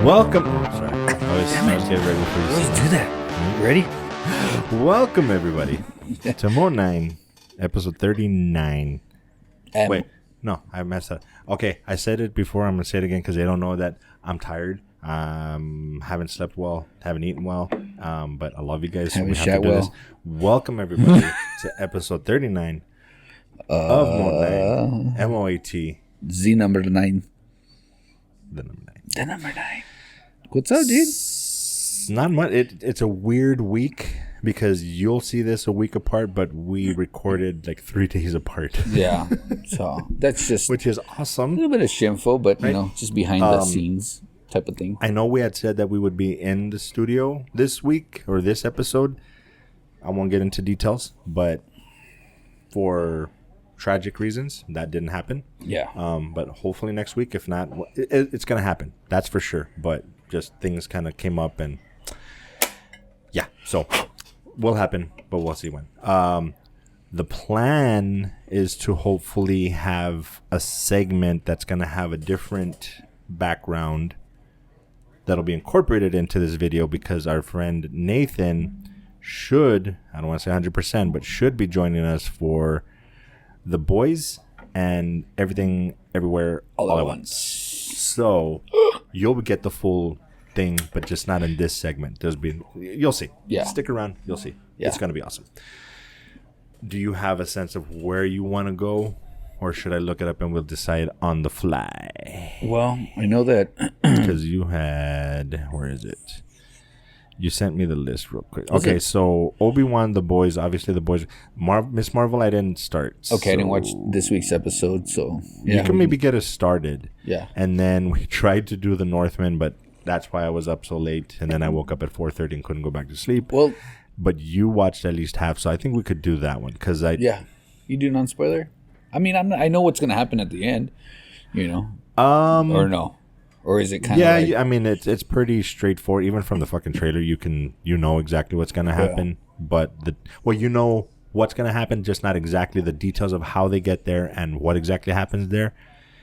Welcome. Sorry. I always get ready before you Let's do that. You ready? Welcome, everybody, to Mo 9, episode 39. Wait, no, I messed up. Okay, I said it before. I'm going to say it again because they don't know that I'm tired. Haven't slept well, haven't eaten well, but I love you guys. So we have to do this. Welcome, everybody, to episode 39 of Mo 9, M-O-A-T. Z number 9. The number 9. The number 9. What's up, dude? Not much. It's a weird week because you'll see this a week apart, but we recorded like 3 days apart. Yeah. So that's just which is a awesome. little bit of shameful, but Right? you know, just behind the scenes type of thing. I know we had said that we would be in the studio this week or this episode. I won't get into details, but for tragic reasons, that didn't happen. Yeah. But hopefully next week. If not, it's going to happen. That's for sure. But just things kind of came up and yeah, so will happen, but we'll see when. The plan is to hopefully have a segment that's going to have a different background that'll be incorporated into this video because our friend Nathan should, I don't want to say 100%, but should be joining us for The Boys and Everything Everywhere All at Once. So you'll get the full thing, but just not in this segment. You'll see. Yeah. Stick around. You'll see. Yeah. It's going to be awesome. Do you have a sense of where you want to go, or should I look it up and we'll decide on the fly? Well, I know that Because you had, where is it? You sent me the list real quick. Okay, so Obi-Wan, The Boys, obviously The Boys. Miss Marvel, I didn't start. okay, I didn't watch this week's episode, so yeah. You can maybe get us started. Yeah. And then we tried to do the Northman, but that's why I was up so late. And then I woke up at 4:30 and couldn't go back to sleep. Well, but you watched at least half, so I think we could do that one. yeah. You do non-spoiler? I mean, I know what's going to happen at the end, you know? Or no? Or is it kind of like... I mean, it's pretty straightforward. Even from the fucking trailer, you know exactly what's going to happen. Yeah. But, you know what's going to happen, just not exactly the details of how they get there and what exactly happens there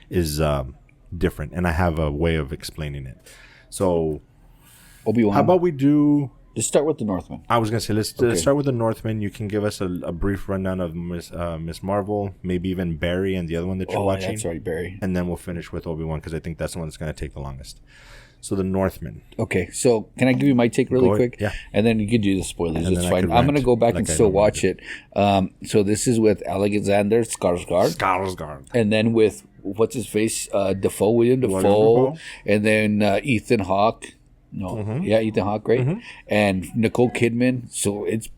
is different. And I have a way of explaining it. So, Obi-Wan. How about we do... Let's start with the Northman. I was going to say, let's start with the Northman. You can give us a brief rundown of Miss Marvel, maybe even Barry and the other one that you're watching. That's right, Barry. And then we'll finish with Obi-Wan because I think that's the one that's going to take the longest. So the Northman. Okay, so can I give you my take really quick? Yeah. And then you can do the spoilers. And it's fine. I'm going to go back and still watch it. So this is with Alexander Skarsgård. And then with, what's his face? William Dafoe. And then Ethan Hawke. No, yeah, Ethan Hawke, right? And Nicole Kidman. So it's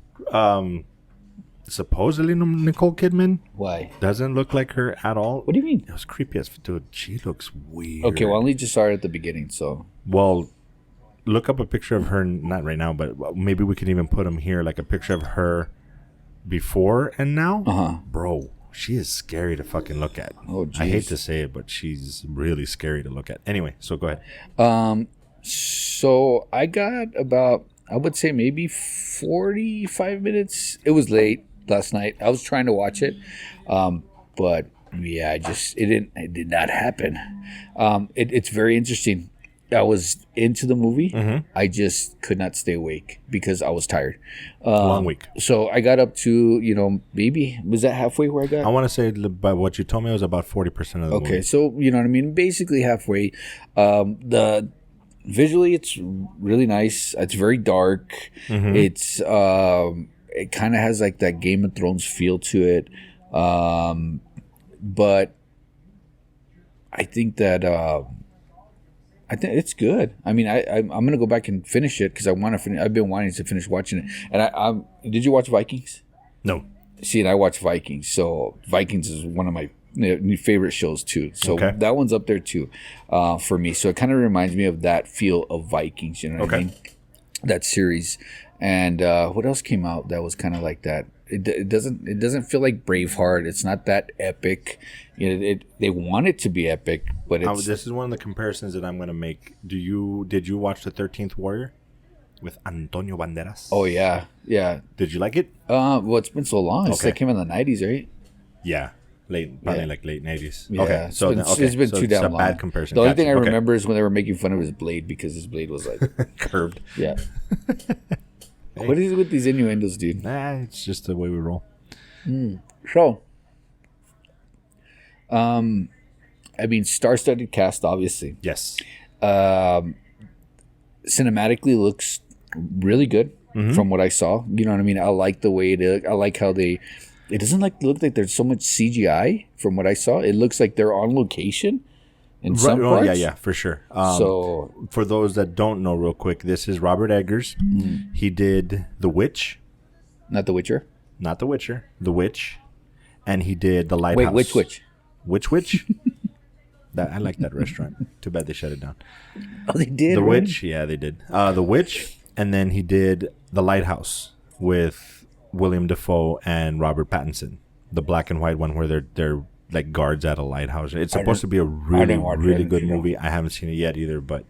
supposedly Nicole Kidman. Why? Doesn't look like her at all. What do you mean? It was creepy as dude. She looks weird. Okay, well, I only just saw her at the beginning, so. Well, look up a picture of her. Not right now, but maybe we can even put them here, like a picture of her before and now. Bro, she is scary to fucking look at. Oh, geez. I hate to say it, but she's really scary to look at. Anyway, so go ahead. So I got about, I would say maybe 45 minutes. It was late last night. I was trying to watch it. But yeah, it did not happen. It's very interesting. I was into the movie. I just could not stay awake because I was tired. Long week. So I got up to, maybe, was that halfway where I got? I want to say, by what you told me, it was about 40% of the movie. Okay, so, you know what I mean? Basically halfway. Visually, it's really nice. It's very dark. It's it kind of has like that Game of Thrones feel to it. But I think that I think it's good. I mean, I'm gonna go back and finish it because I want to finish. I've been wanting to finish watching it. And did you watch Vikings? No. See, and I watch Vikings. So Vikings is one of my favorite shows too. So that one's up there too for me. So it kind of reminds me of that feel of Vikings. You know what I mean? That series. And what else came out that was kind of like that? It doesn't feel like Braveheart. It's not that epic. You know, they want it to be epic, but it's. This is one of the comparisons that I'm going to make. Did you watch the 13th Warrior with Antonio Banderas? Oh yeah. Did you like it? Well, it's been so long. It came in the 90s, right? Yeah. Probably like late 90s. Yeah, Okay, so it's been too damn it's a long. bad comparison. The only thing I remember is when they were making fun of his blade because his blade was like curved. Yeah. What is it with these innuendos, dude? Nah, it's just the way we roll. So, I mean, star-studded cast, obviously. Yes. Cinematically looks really good from what I saw. You know what I mean? I like the way I like how they. It doesn't look like there's so much CGI from what I saw. It looks like they're on location in some parts. Yeah, for sure. So, for those that don't know, real quick, this is Robert Eggers. He did The Witch. Not The Witcher. Not The Witcher. The Witch. And he did The Lighthouse. Wait, which? Which? I like that restaurant. Too bad they shut it down. Oh, they did? The Witch. Yeah, they did. The Witch. And then he did The Lighthouse with William Dafoe and Robert Pattinson. The black and white one where they're like guards at a lighthouse. It's supposed to be a really good movie. I haven't seen it yet either. But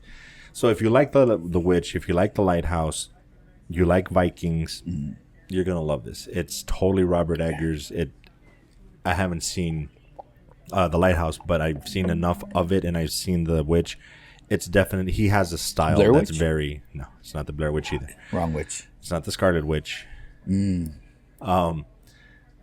so if you like the Witch, if you like The Lighthouse, you like Vikings, you're gonna love this. It's totally Robert Eggers. I haven't seen The Lighthouse, but I've seen enough of it, and I've seen The Witch. It's definitely, he has a style Blair that's Witch? very, no, it's not the Blair Witch either. Wrong witch. It's not the Scarlet Witch.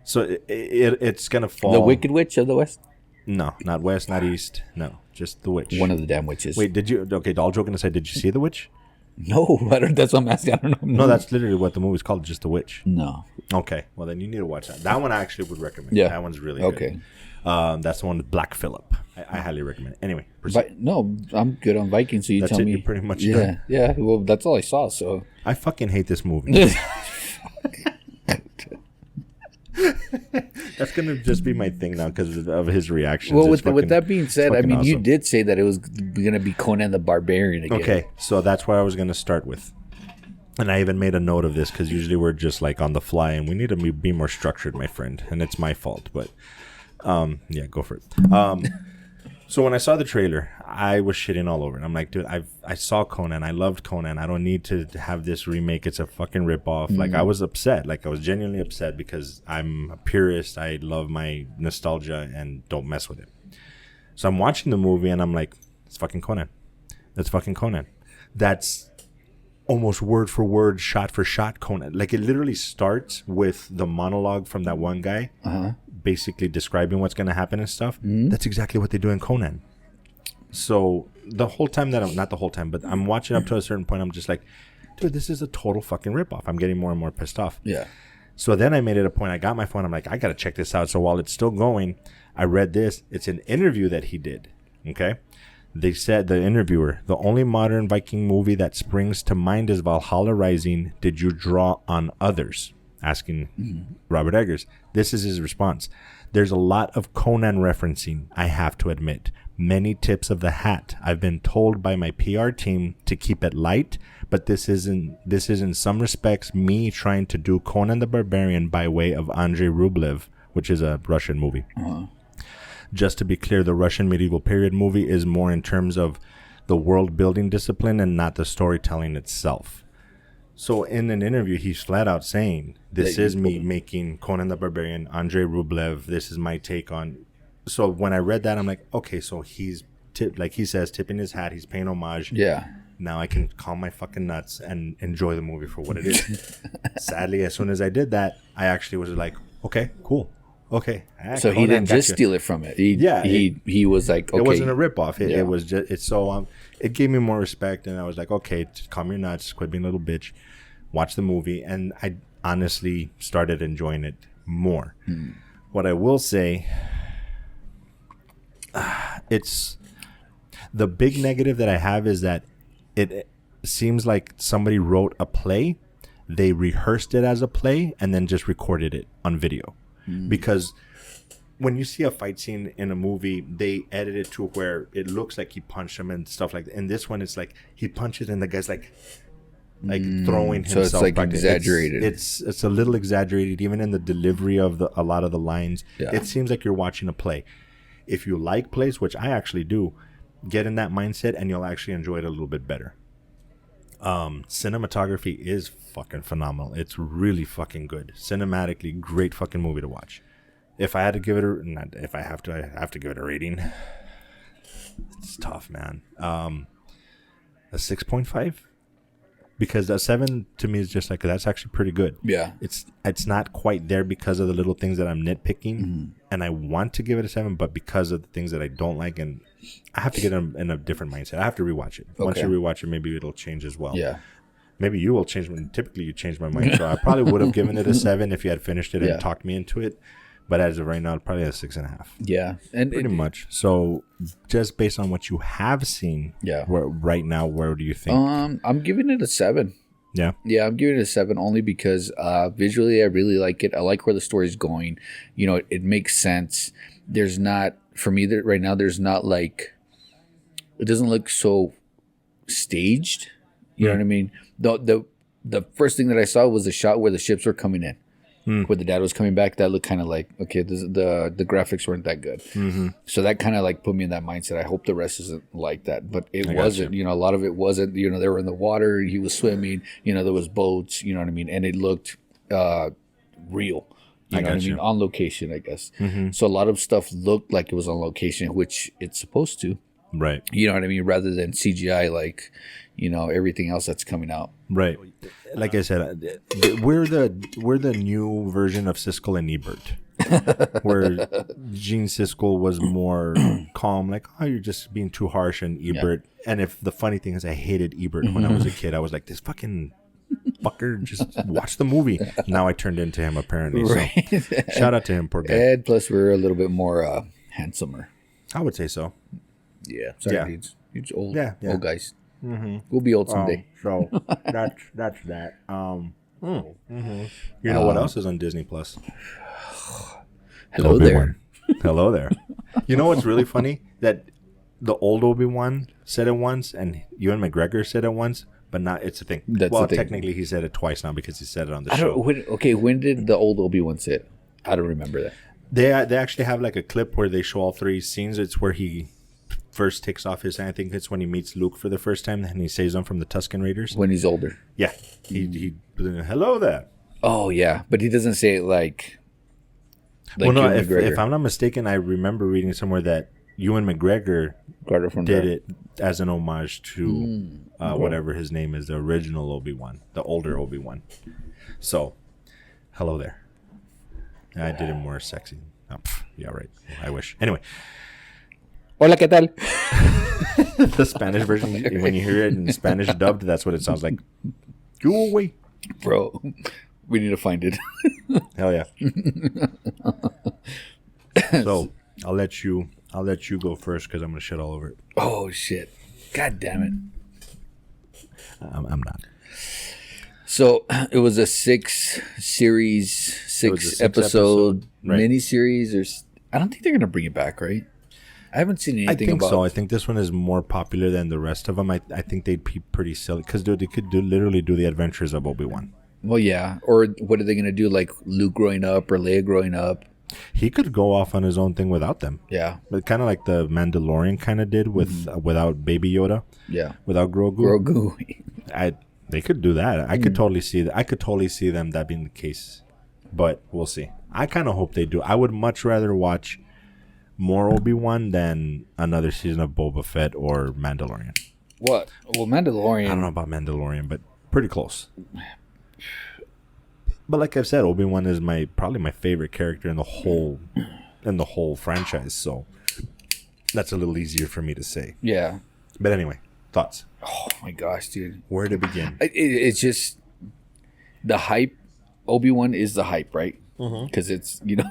So it's gonna fall. The Wicked Witch of the West? No, not West, not East. No, just The Witch. One of the damn witches. Wait, did you? Okay, all joking aside, did you see The Witch? No, I don't, that's what I'm asking. I don't know. No, that's literally what the movie's called, just The Witch. No. Okay, well then you need to watch that. That one I actually would recommend. Yeah. That one's really good. Okay. That's the one with Black Phillip. I highly recommend it. Anyway, No, I'm good on Vikings, so you that's tell it, me. you're pretty much Yeah, done. yeah. Well, that's all I saw, so. I fucking hate this movie. That's gonna just be my thing now because of his reactions. Well, with that being said, I mean, you awesome. did say that it was gonna be Conan the Barbarian again. Okay, so that's what I was gonna start with, and I even made a note of this because usually we're just like on the fly, and we need to be more structured, my friend, and it's my fault. But yeah, go for it. So when I saw the trailer, I was shitting all over it. I'm like, dude, I saw Conan. I loved Conan. I don't need to have this remake. It's a fucking ripoff. Like, I was upset. Like, I was genuinely upset because I'm a purist. I love my nostalgia and don't mess with it. So I'm watching the movie and I'm like, it's fucking Conan. That's fucking Conan. That's almost word for word, shot for shot Conan. Like, it literally starts with the monologue from that one guy. Basically describing what's going to happen and stuff. That's exactly what they do in Conan. So the whole time that not the whole time, but I'm watching up to a certain point, I'm just like, dude, this is a total fucking ripoff. I'm getting more and more pissed off. Yeah. So then I made it a point. I got my phone. I'm like, I got to check this out. So while it's still going, I read this. It's an interview that he did. Okay. They said, the interviewer, the only modern Viking movie that springs to mind is Valhalla Rising. Did you draw on others? Asking Robert Eggers. This is his response. There's a lot of Conan referencing, I have to admit. Many tips of the hat. I've been told by my PR team to keep it light, but this is in some respects me trying to do Conan the Barbarian by way of Andrei Rublev, which is a Russian movie. Just to be clear, the Russian medieval period movie is more in terms of the world building discipline and not the storytelling itself. So in an interview, he's flat out saying, this is me making Conan the Barbarian, Andrei Rublev. This is my take on. So when I read that, I'm like, okay, so he's, like he says, tipping his hat. He's paying homage. Yeah. Now I can calm my fucking nuts and enjoy the movie for what it is. Sadly, as soon as I did that, I actually was like, okay, cool. Okay. So he didn't just steal it from it. He was like, okay. It wasn't a ripoff. It was just, it's so, it gave me more respect. And I was like, okay, calm your nuts. Quit being a little bitch. Watch the movie. And I honestly started enjoying it more. What I will say, it's the big negative that I have is that it seems like somebody wrote a play, they rehearsed it as a play, and then just recorded it on video. Because when you see a fight scene in a movie, they edit it to where it looks like he punched him and stuff like that. In this one, it's like he punches and the guy's like throwing himself. So it's like exaggerated. It's a little exaggerated, even in the delivery of a lot of the lines. Yeah. It seems like you're watching a play. If you like plays, which I actually do, get in that mindset and you'll actually enjoy it a little bit better. Cinematography is fucking phenomenal. It's really fucking good. Cinematically, great fucking movie to watch. if I had to give it I have to give it a rating. It's tough, man. A 6.5, because a 7 to me is just like, that's actually pretty good. Yeah, it's not quite there because of the little things that I'm nitpicking, and I want to give it a 7, but because of the things that I don't like, and I have to get in a different mindset. I have to rewatch it. Once you rewatch it, maybe it'll change as well. Yeah. Maybe you will change. Typically, you change my mind, so I probably would have given it a 7 if you had finished it and talked me into it. But as of right now, probably a 6.5. Yeah, and pretty much. So, just based on what you have seen, right now, where do you think? I'm giving it a 7. Yeah, I'm giving it a 7 only because visually, I really like it. I like where the story's going. You know, it makes sense. There's not, for me right now, there's not like, it doesn't look so staged. You know what I mean? The first thing that I saw was the shot where the ships were coming in. Where the dad was coming back, that looked kind of like, okay, the graphics weren't that good. So that kind of like put me in that mindset. I hope the rest isn't like that, but it wasn't. You know, a lot of it wasn't. You know, they were in the water. He was swimming. You know, there was boats. You know what I mean? And it looked real. You know what I mean? On location, I guess. So a lot of stuff looked like it was on location, which it's supposed to. Right. You know what I mean? Rather than CGI, like, you know, everything else that's coming out. Right. Like I said, we're the new version of Siskel and Ebert, where Gene Siskel was more calm, like, oh, you're just being too harsh, and Ebert. And if the funny thing is, I hated Ebert when I was a kid. I was like, this fucking fucker, just watch the movie. Now I turned into him, apparently. Right. So shout out to him, poor guy. And plus, we're a little bit more handsomer. I would say so. Yeah. Sorry, dudes. Old guys. We'll be old someday. So that's that. You know what else is on Disney Plus? Hello there. Hello there. You know what's really funny? That the old Obi-Wan said it once, and Ewan McGregor said it once, but not. It's a thing. Technically, he said it twice now because he said it on the show. When did the old Obi-Wan say it? I don't remember that. They actually have like a clip where they show all 3 scenes. It's where he first takes off his, I think it's when he meets Luke for the first time, and he saves them from the Tusken Raiders. When he's older. Yeah. He hello there. Oh, yeah. But he doesn't say it like well, no, if I'm not mistaken, I remember reading somewhere that Ewan McGregor did it as an homage to whatever his name is, the original Obi-Wan, the older Obi-Wan. So, hello there. I did it more sexy. Oh, yeah, right. I wish. Anyway. Hola, ¿qué tal? The Spanish version, when you hear it in Spanish dubbed, that's what it sounds like. Go away. Bro, we need to find it. Hell yeah. So, I'll let you go first because I'm going to shit all over it. Oh, shit. God damn it. I'm not. So, it was a 6 episode miniseries. I don't think they're going to bring it back, right? I haven't seen anything about it. I think so. I think this one is more popular than the rest of them. I think they'd be pretty silly because they could literally do the adventures of Obi-Wan. Well, yeah. Or what are they going to do? Like Luke growing up or Leia growing up? He could go off on his own thing without them. Yeah. But kind of like the Mandalorian kind of did with without Baby Yoda. Yeah. Without Grogu. They could do that. I could totally see that. I could totally see them that being the case. But we'll see. I kind of hope they do. I would much rather watch more Obi-Wan than another season of Boba Fett or Mandalorian. What? Well, Mandalorian. I don't know about Mandalorian, but pretty close. But like I've said, Obi-Wan is probably my favorite character in the whole franchise. So that's a little easier for me to say. Yeah. But anyway, thoughts? Oh my gosh, dude. Where to begin? It's just the hype. Obi-Wan is the hype, right? Because it's, you know,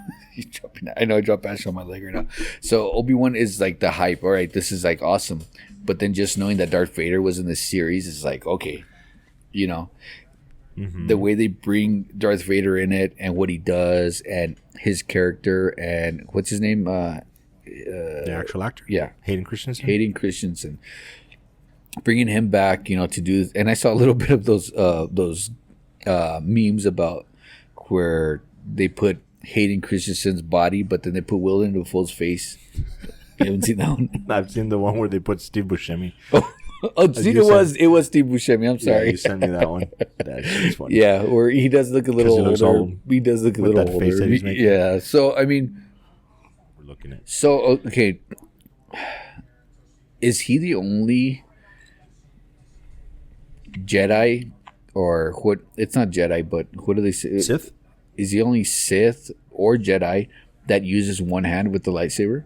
I know I dropped ash on my leg right now. So Obi-Wan is like the hype. All right, this is like awesome. But then just knowing that Darth Vader was in this series is like, okay, you know, the way they bring Darth Vader in it and what he does and his character and what's his name? The actual actor? Yeah. Hayden Christensen. Bringing him back, you know, to do, and I saw a little bit of those memes about where they put Hayden Christensen's body, but then they put Willem Dafoe's face. You haven't seen that one? I've seen the one where they put Steve Buscemi. Oh, it was Steve Buscemi. I'm sorry. Yeah, you sent me that one. That's funny. Yeah, where he does look a little older. He does look a little older. Face that he's making. Yeah. So I mean, we're looking at. So okay, is he the only Jedi, or what? It's not Jedi, but what do they say? Sith? Is he only Sith or Jedi that uses one hand with the lightsaber?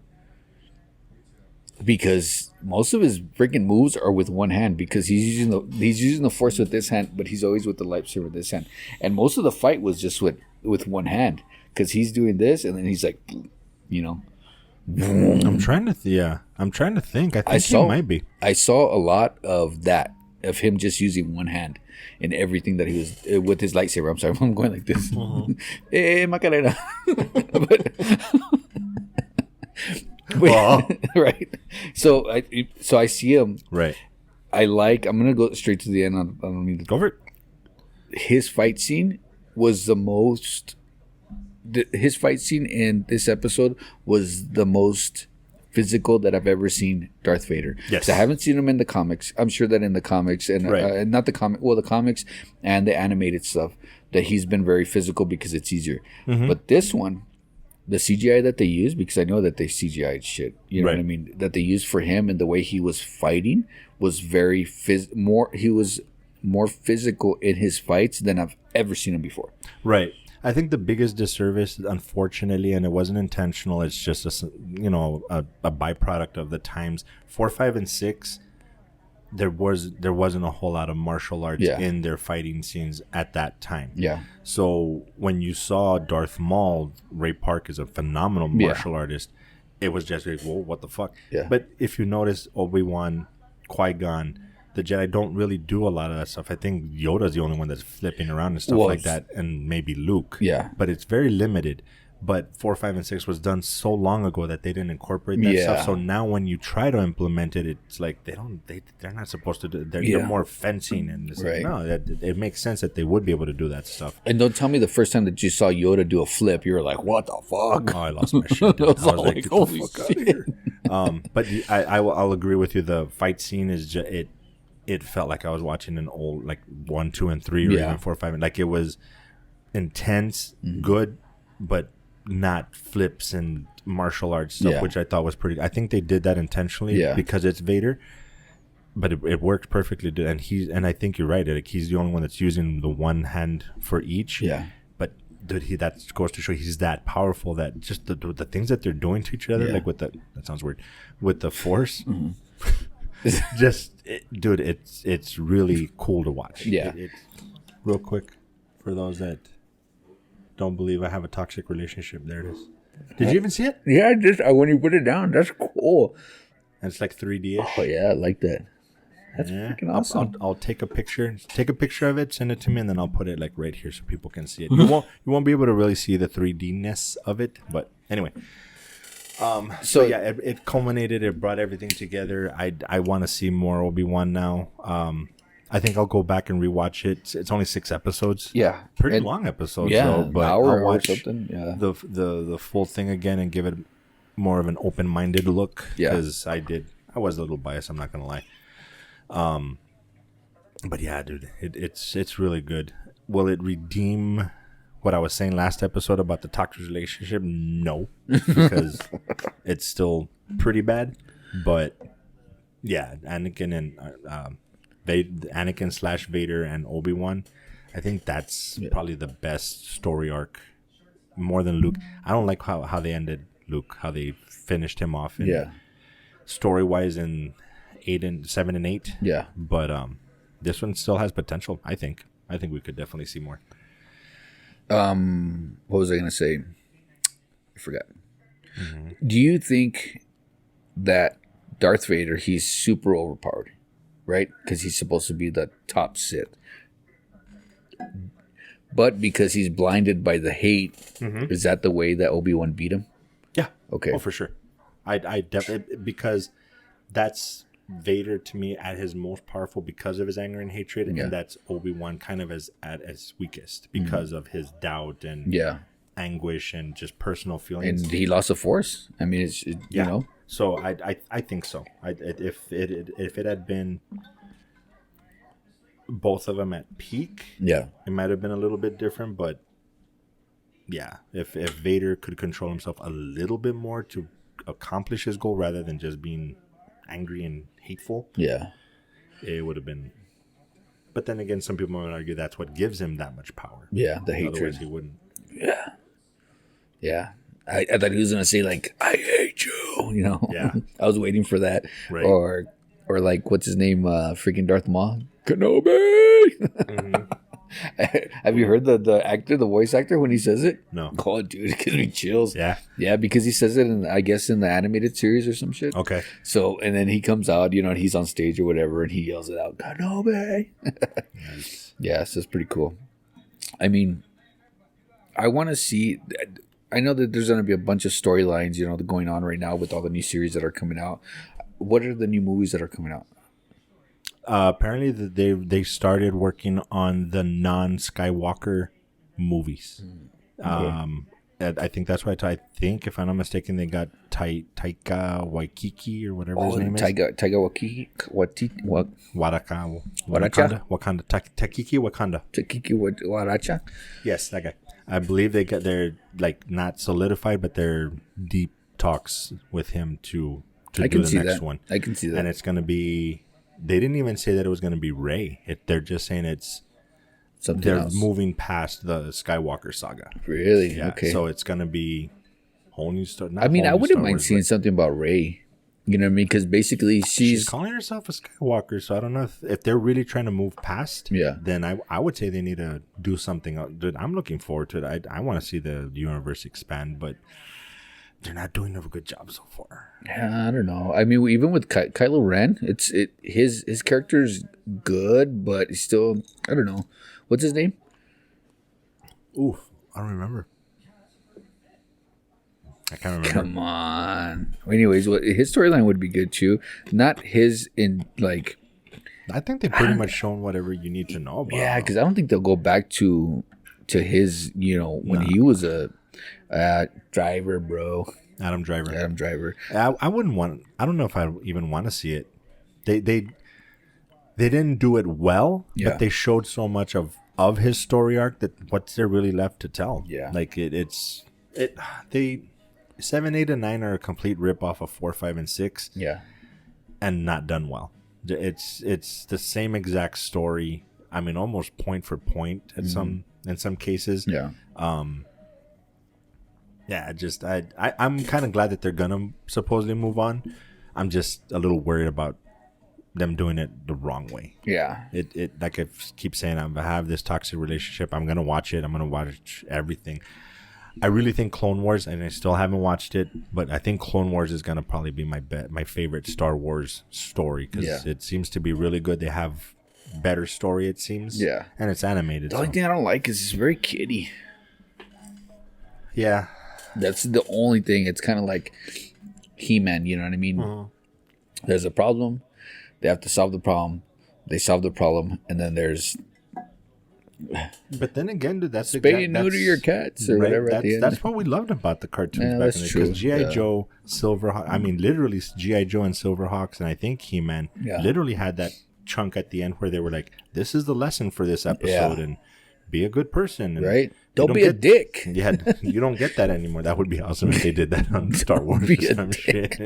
Because most of his freaking moves are with one hand, because he's using the Force with this hand, but he's always with the lightsaber with this hand. And most of the fight was just with one hand, because he's doing this and then he's like, you know. I'm trying to think. I think he might be. I saw a lot of that, of him just using one hand in everything that he was with his lightsaber. I'm sorry, I'm going like this. Macarena. Right. So I see him. Right. I'm gonna go straight to the end. I don't need to go for it. His fight scene was the most. His fight scene in this episode was the most physical that I've ever seen Darth Vader. Yes. I haven't seen him in the comics. I'm sure that in the comics and not the comic, well, the comics and the animated stuff, that he's been very physical because it's easier. Mm-hmm. But this one, the CGI that they use, because I know that they CGI'd shit, you know what I mean, that they used for him and the way he was fighting was very he was more physical in his fights than I've ever seen him before. Right. I think the biggest disservice, unfortunately, and it wasn't intentional, it's just a byproduct of the times. 4, 5, and 6, there wasn't a whole lot of martial arts in their fighting scenes at that time. Yeah. So when you saw Darth Maul, Ray Park is a phenomenal martial artist. It was just like, whoa, what the fuck? Yeah. But if you notice, Obi-Wan, Qui-Gon, the Jedi don't really do a lot of that stuff. I think Yoda's the only one that's flipping around and stuff like that, and maybe Luke. Yeah. But it's very limited. But 4, 5, and 6 was done so long ago that they didn't incorporate that stuff. So now when you try to implement it, it's like they're not supposed to do it. They're more fencing, and it's like, no, it makes sense that they would be able to do that stuff. And don't tell me the first time that you saw Yoda do a flip, you were like, what the fuck? Oh, I lost my shit. I was like, get the fuck out of here. But I'll agree with you. The fight scene is just, it felt like I was watching an old, like 1, 2, and 3, or even 4, 5. Like, it was intense, good, but not flips and martial arts stuff, which I thought was pretty. I think they did that intentionally because it's Vader, but it worked perfectly. And I think you're right. Like, he's the only one that's using the one hand for each. Yeah. But dude, that goes to show he's that powerful that just the things that they're doing to each other, like with that sounds weird, with the Force. Mm-hmm. Dude, it's really cool to watch. Yeah. Real quick, for those that don't believe I have a toxic relationship, there it is. Did you even see it? Yeah, when you put it down, that's cool. And it's like 3D-ish. Oh yeah, I like that. That's freaking awesome. I'll take a picture of it, send it to me, and then I'll put it like right here so people can see it. You won't be able to really see the 3D-ness of it, but anyway. So yeah, it culminated. It brought everything together. I want to see more Obi-Wan now. I think I'll go back and rewatch it. It's only 6 episodes. Yeah, pretty long episodes. Yeah, though, but I'll watch or something. Yeah, the full thing again and give it more of an open-minded look. Yeah, because I was a little biased. I'm not gonna lie. But yeah, dude, it's really good. Will it redeem what I was saying last episode about the toxic relationship? No, because it's still pretty bad. But yeah, Anakin / Vader and Obi-Wan, I think that's probably the best story arc, more than Luke. I don't like how they ended Luke, how they finished him off. Story wise in 7 and 8. Yeah, but this one still has potential. I think we could definitely see more. What was I gonna say? I forgot. Mm-hmm. Do you think that Darth Vader, he's super overpowered, right? Because he's supposed to be the top Sith, but because he's blinded by the hate, is that the way that Obi-Wan beat him? Yeah. Okay. Oh, for sure. I definitely, because that's Vader to me at his most powerful because of his anger and hatred, and that's Obi-Wan kind of at his weakest because of his doubt and anguish and just personal feelings. And he lost the Force. I mean, you know. So I think so. If it had been both of them at peak, it might have been a little bit different, but yeah, if Vader could control himself a little bit more to accomplish his goal rather than just being angry and hateful, it would have been. But then again, some people might argue that's what gives him that much power. Yeah, the hatred. Otherwise, he wouldn't. Yeah. I thought he was gonna say like, "I hate you," you know. Yeah. I was waiting for that, right. or like, what's his name? Freaking Darth Maul, Kenobi. Have you heard the actor, the voice actor, when he says it? No. Oh, dude, it gives me chills. Yeah, because he says it in, I guess, in the animated series or some shit. Okay. So, and then he comes out, you know, and he's on stage or whatever, and he yells it out, Kenobi. Nice. Yeah, so it's pretty cool. I mean, I want to see. I know that there's going to be a bunch of storylines, you know, going on right now with all the new series that are coming out. What are the new movies that are coming out? Apparently, they started working on the non-Skywalker movies. Okay. I think that's why. I think, if I'm not mistaken, they got Taika Waititi or whatever his name is. Taika Waititi. Wakanda. Takiki Wakanda. Takiki Waracha. Yes, that guy. I believe they're like not solidified, but they're deep talks with him to do the next one. I can see that. And it's going to be. They didn't even say that it was going to be Rey. They're just saying it's something. They're else. Moving past the Skywalker saga. Really? Yeah. Okay. So it's going to be whole new story. I mean, I wouldn't mind seeing something about Rey. You know what I mean? Because basically she's calling herself a Skywalker. So I don't know if they're really trying to move past. Yeah. Then I would say they need to do something. Dude, I'm looking forward to it. I want to see the universe expand, but they're not doing a good job so far. Yeah, I don't know. I mean, even with Kylo Ren, his character's good, but he's still, I don't know. What's his name? Oof, I don't remember. I can't remember. Come on. Anyways, his storyline would be good too. Not his in like. I think they've pretty much shown whatever you need to know about. Yeah, because I don't think they'll go back to his, you know, when he was a driver, bro. Adam Driver. I wouldn't want. I don't know if I even want to see it. They didn't do it well, but they showed so much of his story arc that what's there really left to tell? Yeah, like they 7, 8, and 9 are a complete rip off of 4, 5, and 6. Yeah, and not done well. It's the same exact story. I mean, almost point for point in some cases. Yeah. Yeah, I'm kind of glad that they're gonna supposedly move on. I'm just a little worried about them doing it the wrong way. Yeah. It like I keep saying, I have this toxic relationship. I'm gonna watch it. I'm gonna watch everything. I really think Clone Wars, and I still haven't watched it, but I think Clone Wars is gonna probably be my favorite Star Wars story because it seems to be really good. They have better story, it seems. Yeah. And it's animated. The only thing I don't like is it's very kiddie. Yeah. That's the only thing. It's kind of like He-Man, you know what I mean? Uh-huh. There's a problem. They have to solve the problem. They solve the problem, and then there's. But then again, dude, that's spay and neuter your cats or whatever. At the end. That's what we loved about the cartoons back in the day. Because G.I. Joe, Silverhawk. I mean, literally G.I. Joe and Silverhawks, and I think He-Man literally had that chunk at the end where they were like, "This is the lesson for this episode," and be a good person, and right? Don't be a dick. Yeah, you don't get that anymore. That would be awesome if they did that on Star Wars or some shit.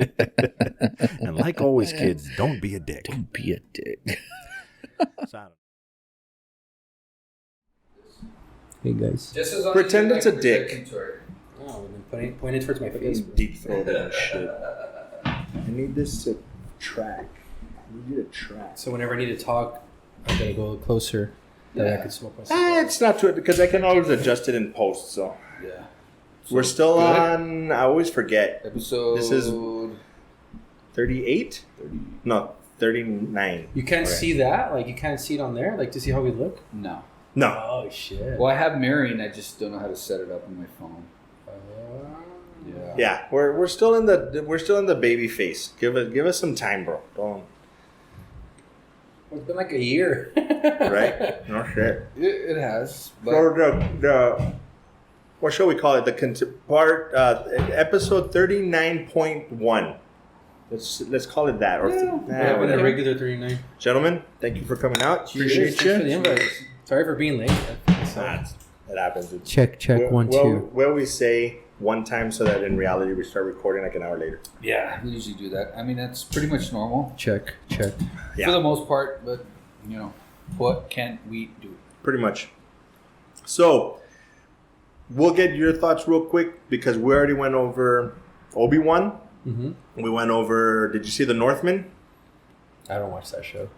And like always, kids, don't be a dick. Don't be a dick. Hey guys. Pretend it's a dick. Oh, then point it towards my face. Deep throat and shit. I need this to track. I need you to track. So whenever I need to talk, I'm gonna go closer. That I can smoke myself. It's not too because I can always adjust it in post. So yeah, we're still on. I always forget. Episode. This is 38. No, 39. You can't see that. Like you can't see it on there. Like to see how we look. No. Oh shit. Well, I have mirroring. I just don't know how to set it up on my phone. Yeah. We're still in the baby face. Give us some time, bro. Don't. It's been like a year. Right? No shit. It has. But so the what shall we call it? The part episode 39.1 Let's call it that. Or a regular 39. Gentlemen, thank you for coming out. Cheers. Appreciate you. For the invite. Sorry for being late. It happens. Check 1 2. Where we say one time so that in reality we start recording like an hour later. Yeah, we usually do that. I mean, that's pretty much normal. Check. Yeah. For the most part, but, what can we do? Pretty much. So, we'll get your thoughts real quick because we already went over Obi-Wan. Mm-hmm. We went over, did you see the Northman? I don't watch that show.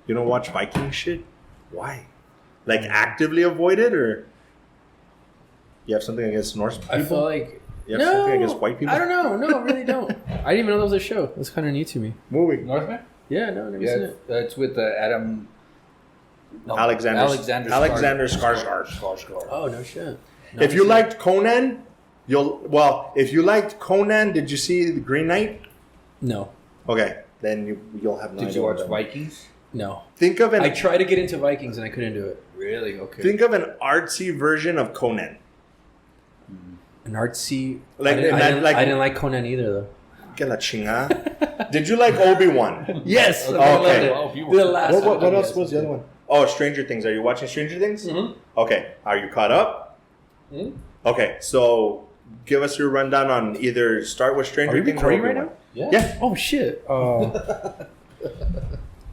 You don't watch Viking shit? Why? Like actively avoid it, or you have something against Norse people? I feel like you have something against white people? I don't know. No, I really don't. I didn't even know that was a show. That's kind of new to me. Movie. Northman? Yeah, no, never seen it. It's with Adam... No, Alexander Skarsgård. Oh, no shit. If you liked Conan, if you liked Conan, did you see The Green Knight? No. Okay, then you'll have no idea. Did you watch Vikings? No. I tried to get into Vikings and I couldn't do it. Really? Okay. Think of an artsy version of Conan. An artsy... I didn't like Conan either, though. Que la chingada. Did you like Obi-Wan? Yes. Okay. What else was the other one? Oh, Stranger Things. Are you watching Stranger Things? Mm-hmm. Okay. Are you caught up? Mm-hmm. Okay. So give us your rundown on either start with Stranger Things or Obi-Wan. Right now? Yeah. Oh, shit.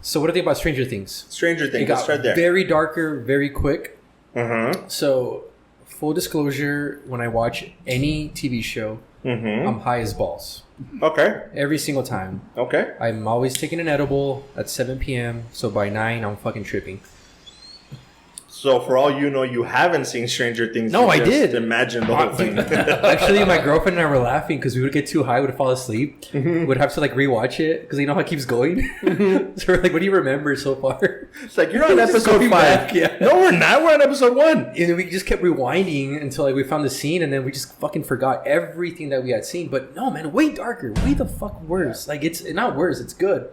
So what do you think about Stranger Things? Stranger Things. It got Let's start there. very darker, very quick. Mm-hmm. So, full disclosure, when I watch any TV show, I'm high as balls. Okay. Every single time. Okay. I'm always taking an edible at 7 p.m. So by 9, I'm fucking tripping. So for all you know, you haven't seen Stranger Things. No, you I just did. Imagine the whole thing. Actually, my girlfriend and I were laughing because we would get too high, would fall asleep. Would have to rewatch it because you know how it keeps going. So we're like, what do you remember so far? It's like, you're on episode 5. Back, yeah. No, we're not. We're on episode 1. And then we just kept rewinding until we found the scene, and then we just fucking forgot everything that we had seen. But no, man, way darker, way the fuck worse. Like, it's not worse, it's good.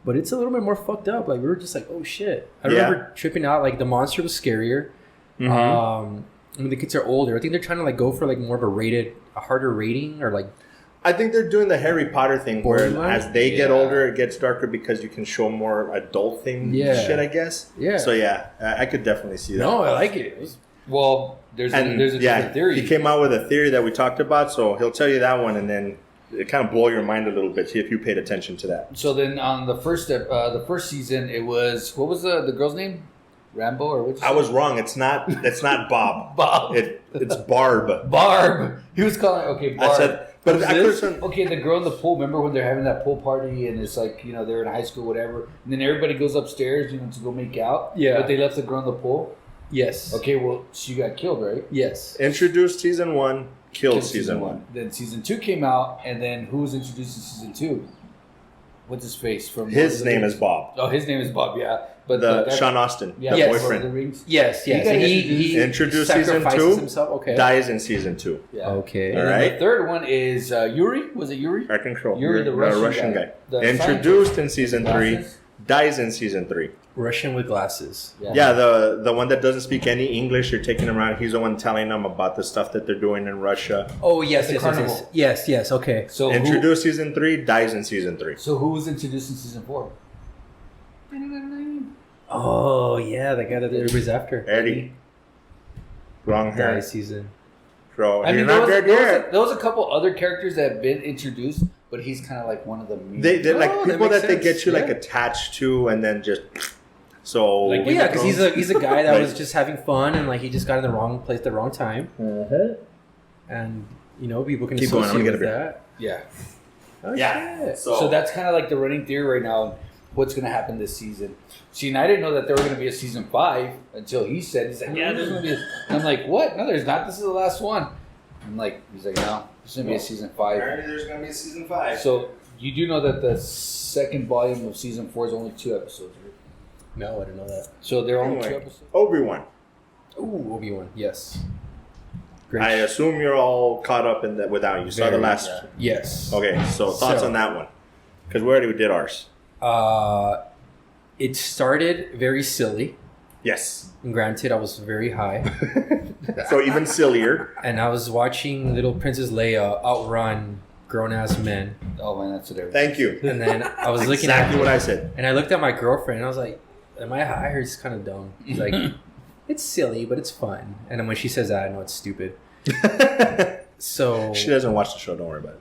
But it's a little bit more fucked up. Like, we were just like, oh shit. I remember tripping out. Like, the monster was scarier. When the kids are older, I think they're trying to go for more of a harder rating, or I think they're doing the Harry Potter thing where Borderline? as they get older, it gets darker because you can show more adult thing shit, I guess. Yeah. So I could definitely see that. No, I like it. Well, there's a different theory. He came out with a theory that we talked about, so he'll tell you that one, and then it kind of blow your mind a little bit. See if you paid attention to that. So then on the first season, it was, what was the girl's name? Rambo, or what? I was wrong. It's not Bob. Bob. It's Barb. Barb. He was calling. Okay, Barb. I said, but I couldn't. Okay, the girl in the pool. Remember when they're having that pool party and it's like, they're in high school, whatever, and then everybody goes upstairs, to go make out. Yeah. But they left the girl in the pool. Yes. Okay, well, she got killed, right? Yes. Introduced season 1, killed season 1. Then season 2 came out, and then who was introduced in season 2? What's his face from? His name is Bob. Oh, his name is Bob. Yeah, but Sean Austin, the Yes. boyfriend. The Rings. Yes. He introduced season 2. Himself. Okay. Dies in season 2. Yeah. Okay. And All then right. the third one is Yuri. Was it Yuri? I control. Yuri, the Russian guy. The Introduced in season 3. Glasses? Dies in season 3. Russian with glasses. Yeah, the one that doesn't speak any English, you're taking him around. He's the one telling them about the stuff that they're doing in Russia. Oh, yes, The carnival. yes. Okay. So Introduced season 3, dies in season 3. So who was introduced in season 4? Oh, yeah, the guy that everybody's after. Eddie. Wrong hair. Season. Bro, I mean, you're not dead yet. there was a couple other characters that have been introduced, but he's kind of like one of the main. They're like people that they get you Yeah. attached to, and then just so. Like, Well, yeah, because he's a guy that Right. was just having fun, and he just got in the wrong place at the wrong time, and people can Keep going, I'm associate gonna get with a beer. that. Yeah. Oh, Yeah. shit. So that's kind of like the running theory right now. What's going to happen this season? See, and I didn't know that there were going to be a season 5 until he's like, yeah, there's going to be. And I'm like, what? No, there's not. This is the last one. I'm like, he's like, no, there's going to be a season 5. Apparently, there's gonna be a season 5. So you do know that the second volume of season 4 is only 2 episodes, right? No, I didn't know that. So they're only 2 Anyway, episodes. Obi-Wan. Ooh, Obi-Wan. Yes. Great. I assume you're all caught up in that without you saw the Very, last. Yes. Okay, so thoughts on that one? Because we already did ours. It started very silly. Yes. And granted, I was very high. So even sillier. And I was watching little Princess Leia outrun grown ass men. Oh man, that's what everything. Thank you. And then I was That's looking exactly at what I said. and I looked at my girlfriend and I was like, "Am I heard it's kind of dumb." She's like, "It's silly, but it's fun." And then when she says that, I know it's stupid. So She doesn't watch the show. Don't worry about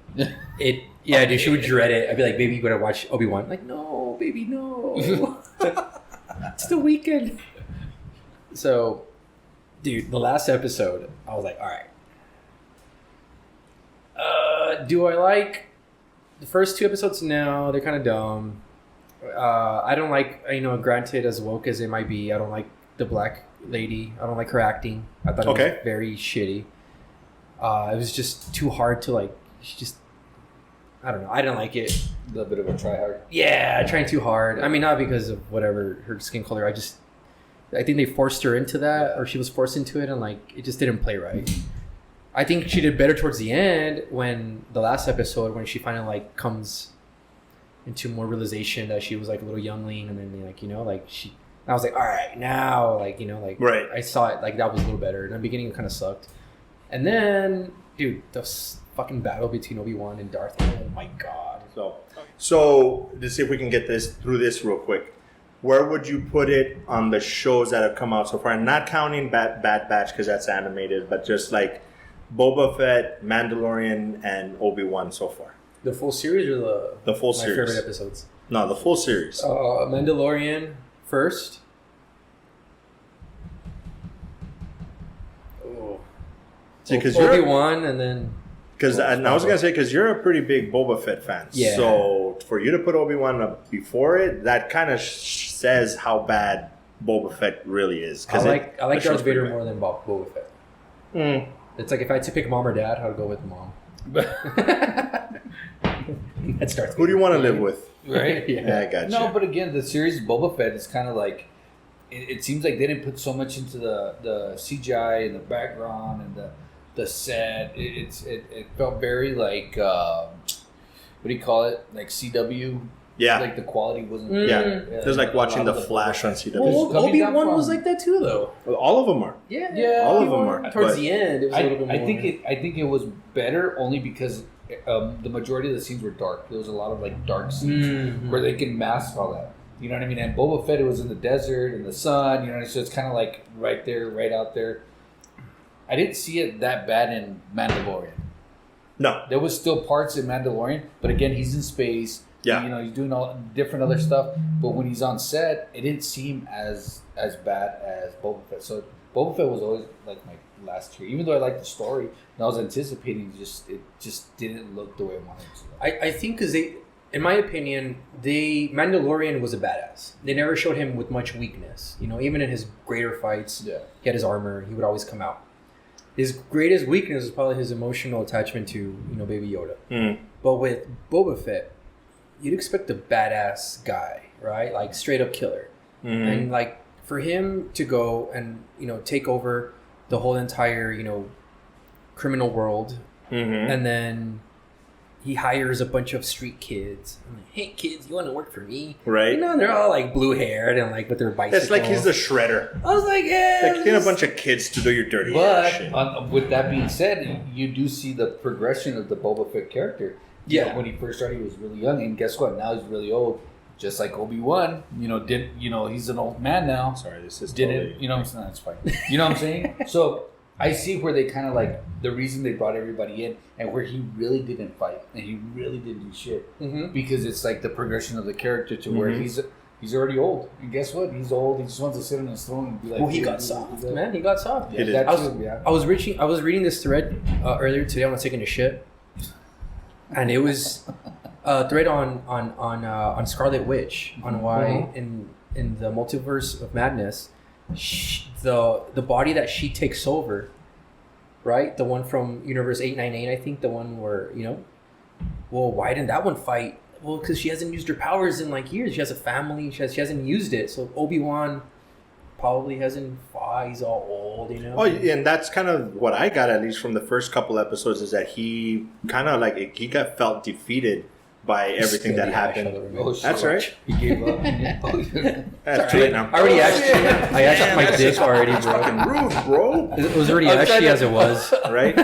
it. Yeah, dude, she would dread it. I'd be like, "Baby, you gotta watch Obi-Wan." I'm like, "No, baby, no." It's the weekend. So, dude, the last episode, I was like, "All right." Do I like the first 2 episodes? No, they're kind of dumb. I don't like, granted, as woke as it might be, I don't like the black lady. I don't like her acting. I thought it was very shitty. It was just too hard to like. She just, I don't know. I didn't like it. A little bit of a try hard. Yeah, trying too hard. I mean, not because of whatever her skin color. I think they forced her into that, or she was forced into it, and like it just didn't play right. I think she did better towards the end when the last episode when she finally like comes into more realization that she was like a little youngling, and then like she. I was like, all right, now Right. I saw it like that was a little better. In the beginning, it kind of sucked, and then dude, the fucking battle between Obi-Wan and Darth. Oh my god. So let's see if we can get this through this real quick. Where would you put it on the shows that have come out so far? Not counting Bad Batch because that's animated, but just like Boba Fett, Mandalorian, and Obi-Wan so far. The full series or the full my series? favorite episodes? No, the full series. Mandalorian first. Oh. Because Obi-Wan and then... Because I was going to say, because you're a pretty big Boba Fett fan. Yeah. So for you to put Obi-Wan up before it, that kind of says how bad Boba Fett really is. I like Darth Vader more than Boba Fett. Mm. It's like if I had to pick mom or dad, I would go with mom. That's Darth Vader. Who do you want to live with? Right? Yeah, I got you. No, but again, the series Boba Fett is kind of like, it seems like they didn't put so much into the CGI and the background and the set. It felt very like, what do you call it? Like CW. Yeah. Like the quality wasn't. Yeah. It was like watching The Flash on CW. Well, Obi-Wan was like that too, though. Well, all of them are. Yeah. All of them are. Towards the end, it was a little bit more. I think it was better only because the majority of the scenes were dark. There was a lot of like dark scenes where they can mask all that. You know what I mean? And Boba Fett, it was in the desert, in the sun. You know, so it's kind of like right there, right out there. I didn't see it that bad in Mandalorian. No. There was still parts in Mandalorian, but again, he's in space. Yeah. You know, he's doing all different other stuff. But when he's on set, it didn't seem as bad as Boba Fett. So Boba Fett was always like my last tier. Even though I liked the story and I was anticipating, it just didn't look the way I wanted it to. I think because in my opinion, Mandalorian was a badass. They never showed him with much weakness. You know, even in his greater fights, he had his armor. He would always come out. His greatest weakness is probably his emotional attachment to, Baby Yoda. Mm. But with Boba Fett, you'd expect a badass guy, right? Like straight up killer. Mm. And like for him to go and, take over the whole entire, criminal world. Mm-hmm. And then he hires a bunch of street kids. I'm like, hey kids, you want to work for me? Right. They're all like blue haired and like with their bicycles. It's like he's the shredder. I was like, yeah. Like get a bunch of kids to do your dirty shit. But with that being said, you do see the progression of the Boba Fett character. Yeah. When he first started, he was really young, and guess what? Now he's really old. Just like Obi-Wan, he's an old man now. Sorry, this is it's fine. You know what I'm saying? So I see where they kind of like the reason they brought everybody in, and where he really didn't fight and he really didn't do shit, because it's like the progression of the character to where he's already old, and guess what? He's old. He just wants to sit on his throne and be like, well, he got soft, man. He got soft. Yeah, I was reading this thread earlier today when I was taking a shit. And it was a thread on Scarlet Witch on why in the multiverse of madness, the body that she takes over, right? The one from Universe 898, I think, the one where well, why didn't that one fight? Well, because she hasn't used her powers in like years. She has a family. She hasn't used it. So Obi-Wan probably hasn't fought. He's all old, Oh, and that's kind of what I got, at least from the first couple episodes, is that he kind of like he felt defeated by everything that happened. That's right. He gave up. That's too late now. I already asked my dick already, bro. Fucking rude, bro. It was already ashy as it was. Right?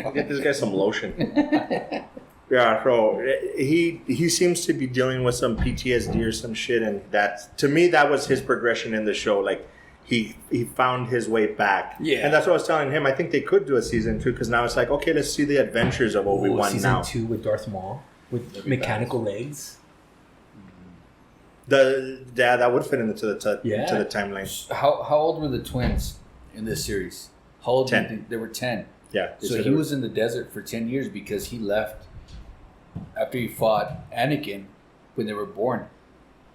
I'll get this guy some lotion. Yeah, so he seems to be dealing with some PTSD or some shit, and that to me that was his progression in the show. Like he found his way back. Yeah, and that's what I was telling him. I think they could do a season 2 because now it's like, okay, let's see the adventures of Obi-Wan now. Season 2 with Darth Maul with mechanical legs. That would fit into the timeline. How old were the twins in this series? How old? 10. They were 10. Yeah. So he was in the desert for 10 years because he left after he fought Anakin when they were born,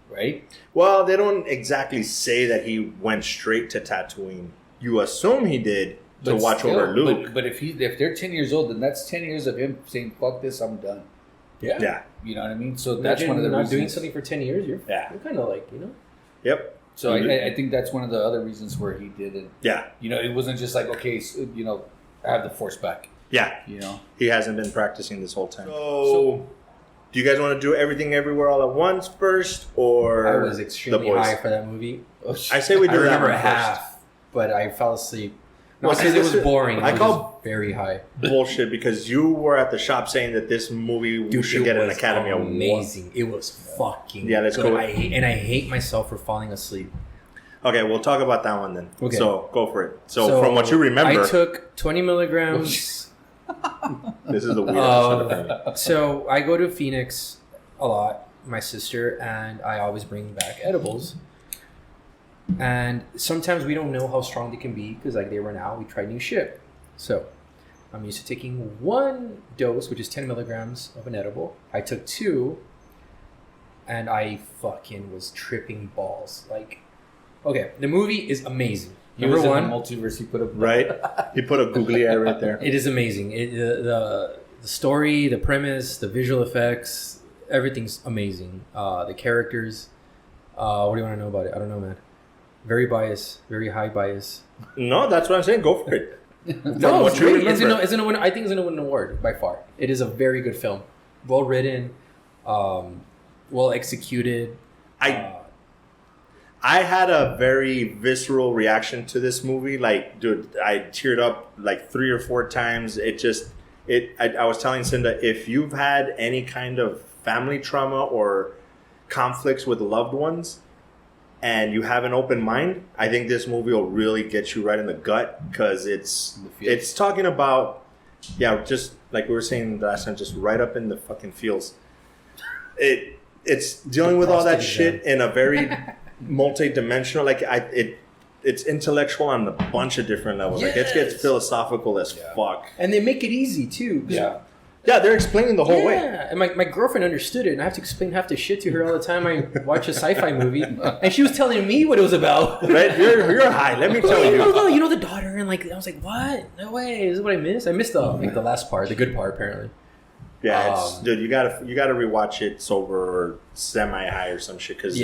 right? Well, they don't exactly say that he went straight to Tatooine. You assume he did to watch over Luke. But if they're 10 years old, then that's 10 years of him saying, fuck this, I'm done. Yeah. You know what I mean? So that's one of the not reasons. doing something for 10 years. You're kind of like, Yep. So I think that's one of the other reasons where he did it. Yeah. It wasn't just like, okay, so, I have the Force back. Yeah. He hasn't been practicing this whole time. So do you guys want to do Everything Everywhere All at Once first, or I was extremely high for that movie. I say we do that one half, but I fell asleep. Not because it was boring. I call very high bullshit because you were at the shop saying that this movie should get an Academy Award. Amazing! It was fucking let's good. go. I hate myself for falling asleep. Okay, we'll talk about that one then. Okay. So go for it. So from what you remember, I took 20 milligrams. This is the weirdest. So I go to Phoenix a lot, my sister, and I always bring back edibles. And sometimes we don't know how strong they can be because like they run out. We try new shit. So I'm used to taking one dose, which is 10 milligrams of an edible. I took 2, and I fucking was tripping balls. Like, okay, the movie is amazing. Number one, in the multiverse. He put a He put a googly eye right there. It is amazing. The story, the premise, the visual effects, everything's amazing. The characters. What do you want to know about it? I don't know, man. Very biased, very high bias. No, that's what I'm saying. Go for it. No, it's great. I think it's gonna win an award by far. It is a very good film, well written, well executed. I had a very visceral reaction to this movie. Like, dude, I teared up like 3 or 4 times. I was telling Cinda, if you've had any kind of family trauma or conflicts with loved ones, and you have an open mind, I think this movie will really get you right in the gut because it's talking about, just like we were saying last time, just right up in the fucking feels. It's dealing with all that shit in a very multi-dimensional, it's intellectual on a bunch of different levels. Yes. Like it gets philosophical as fuck. And they make it easy too. Yeah, they're explaining the whole way. And my girlfriend understood it, and I have to explain half the shit to her all the time I watch a sci-fi movie. And she was telling me what it was about. Right? You're high. Let me tell you. You know the daughter, and I was like, what? No way. Is this what I missed? I missed the last part, the good part, apparently. Yeah, dude, you gotta rewatch it sober or semi-high or some shit because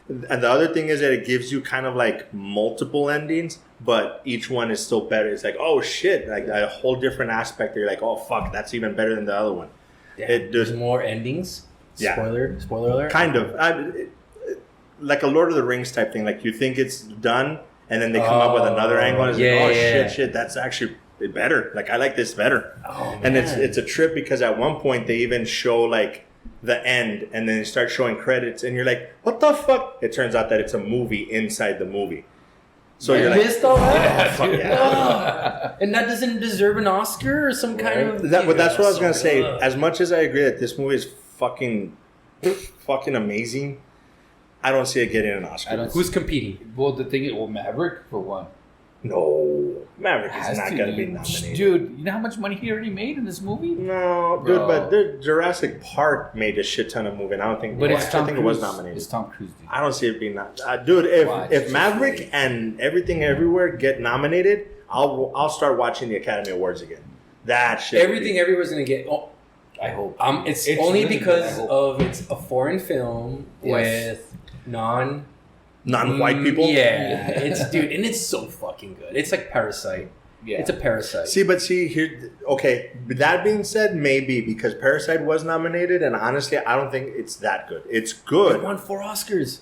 and the other thing is that it gives you kind of like multiple endings, but each one is still better. It's like, oh shit, like a whole different aspect. You're like, oh fuck, that's even better than the other one. There's more endings. Spoiler alert. Kind of, like a Lord of the Rings type thing. Like you think it's done, and then they come up with another angle. And it's shit, that's actually better. Like I like this better. And it's a trip because at one point they even show like the end, and then they start showing credits, and you're like, what the fuck? It turns out that it's a movie inside the movie. So you're like, missed all that? And that doesn't deserve an Oscar or some kind of... But that's what I was going to say. As much as I agree that this movie is fucking amazing, I don't see it getting an Oscar. Who's competing? Well, the thing is, Maverick, for one. No, Maverick is not going to be nominated. Dude, you know how much money he already made in this movie? No, dude, but Jurassic Park made a shit ton of movie, and I don't think. But I think it was nominated. It's Tom Cruise. Dude. I don't see it being nominated. Dude, if Maverick and Everything Everywhere get nominated, I'll start watching the Academy Awards again. That shit. Everything Everywhere is going to get. Oh, I hope. It's only really because of it's a foreign film with non-white people. Yeah, and it's so fucking good. It's like Parasite. Yeah, it's a Parasite. See here. Okay, that being said, maybe because Parasite was nominated, and honestly, I don't think it's that good. It's good. It won 4 Oscars.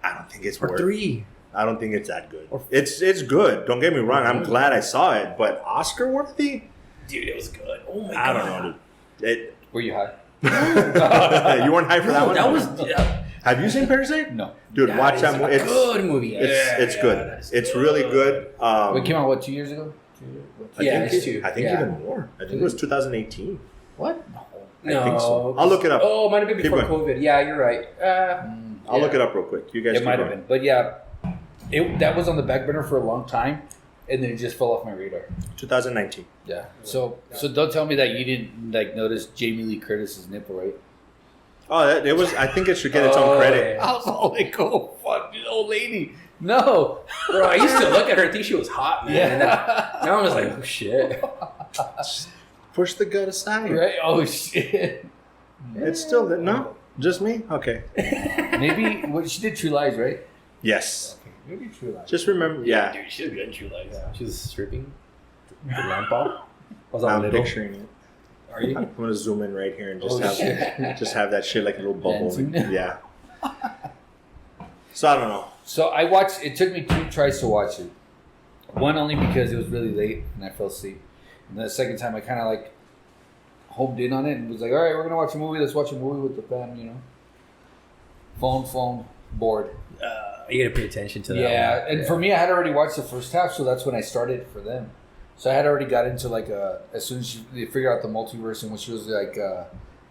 I don't think it's or 3. I don't think it's that good. It's good. Don't get me wrong. I'm glad I saw it, but Oscar worthy. Dude, it was good. Oh Oh my god! I don't know, dude. Were you high? You weren't high for that one? That was. Have you seen Parasite? No. Dude, watch that movie. It's a good movie. It's good. It's really good. It came out, what, 2 years ago? It's 2. I think even more. I think it was 2018. What? No. I think so. I'll look it up. Oh, it might have been before COVID. Yeah, you're right. I'll look it up real quick. You guys. It might have been, but yeah, that was on the back burner for a long time, and then it just fell off my radar. 2019. Yeah. So don't tell me that you didn't notice Jamie Lee Curtis's nipple, right? Oh, it was. I think it should get its own credit. I was all like, "Oh fuck, this old lady." No, bro. I used to look at her and think she was hot, man. Yeah. And now I'm just like, oh shit. Push the gut aside. Right? Oh shit. It's still no. Just me? Okay. Maybe she did True Lies, right? Yes. Okay, maybe True Lies. Just remember, yeah. Dude, she was good. True Lies. Yeah. She was stripping the lamp off. Was I'm picturing it. Are you? I'm gonna zoom in right here and just have that shit like a little bubble. Yeah. So I don't know. So I watched. It took me 2 tries to watch it. One only because it was really late and I fell asleep. And the second time I kind of like homed in on it and was like, all right, we're gonna watch a movie. Let's watch a movie with the fam, you know. Phone, bored. You gotta pay attention to that. Yeah, and for me, I had already watched the first half, so that's when I started for them. So I had already got into like as soon as they figured out the multiverse and when she was like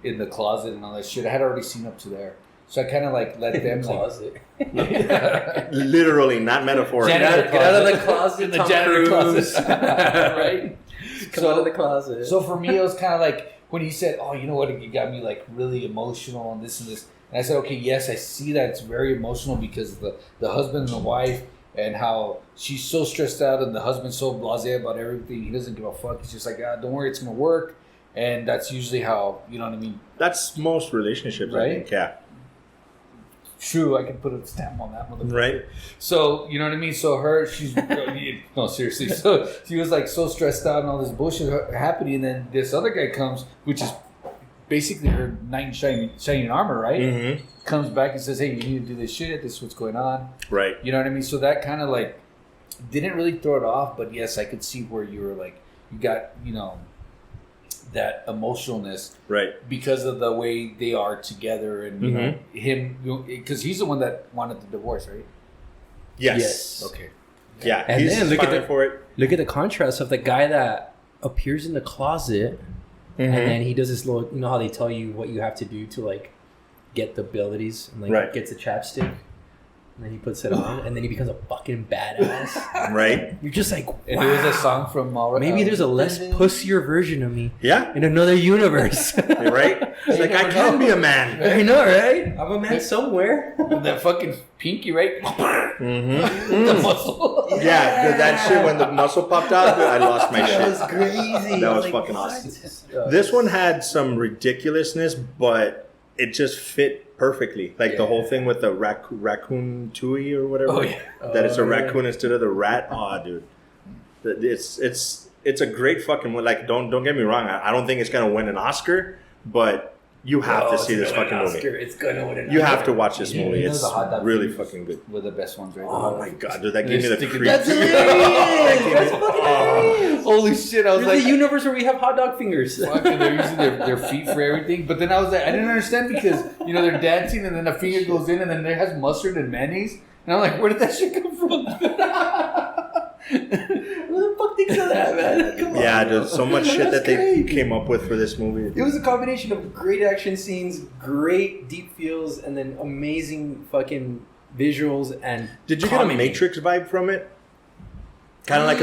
in the closet and all that shit, I had already seen up to there. So I kind of like let them closet. Literally, not metaphor. Get out of the closet. In the janitor closet, right? Come out of the closet. So for me, it was kind of like when he said, "Oh, you know what? You got me like really emotional and this and this." And I said, "Okay, yes, I see that it's very emotional because the husband and the wife and how she's so stressed out and the husband's so blasé about everything. He doesn't give a fuck. He's just like, don't worry, it's gonna work." And that's usually how, you know what I mean? That's most relationships, right? I think. Yeah. True, I can put a stamp on that motherfucker. Right. So, you know what I mean? So she's, no, seriously. So she was like so stressed out and all this bullshit happening. And then this other guy comes, which is basically her knight in shining armor, right? Mm-hmm. Comes back and says, hey, you need to do this shit. This is what's going on. Right. You know what I mean? So that kind of like didn't really throw it off. But yes, I could see where you were like, you got, you know, that emotionalness, right? Because of the way they are together, and you know him, because he's the one that wanted the divorce, right? Yes. Okay. Yeah, and he's then look at the contrast of the guy that appears in the closet, and then he does this little. You know how they tell you what you have to do to like get the abilities, and like gets a chapstick. And then he puts it on, and then he becomes a fucking badass. Right? You're just like, wow. If it was a song from maybe there's a less pussier version of me. Yeah. In another universe. Right? It's like, I can be a man. I know, right? I'm a man somewhere. That fucking pinky, right? The muscle. Yeah, that shit when the muscle popped out, I lost my shit. That was crazy. That was fucking awesome. This one had some ridiculousness, but it just fit perfectly. Like the whole thing with the raccoon Tui or whatever. Oh, yeah. That it's a raccoon instead of the rat. Oh, dude. It's a great fucking one. Like, don't get me wrong. I don't think it's going to win an Oscar, but you have to see this fucking movie. It's going to win an Oscar. You have to watch this movie. You know it's the hot dog really fingers fucking good. Were the best ones, right? Oh my god, dude, that gave me the creeps. That's hilarious. That's fucking hilarious. Holy shit! I was There's like, a universe where we have hot dog fingers. fucking, they're using their feet for everything. But then I was like, I didn't understand because you know they're dancing and then a finger goes in and then there has mustard and mayonnaise. And I'm like, where did that shit come from? Who the fuck thinks of that, man? Come on. Yeah, dude, so much shit that they crazy. came up with for this movie. It was a combination of great action scenes, great deep feels, and then amazing fucking visuals and. Did you comedy. get a Matrix vibe from it? Kind of like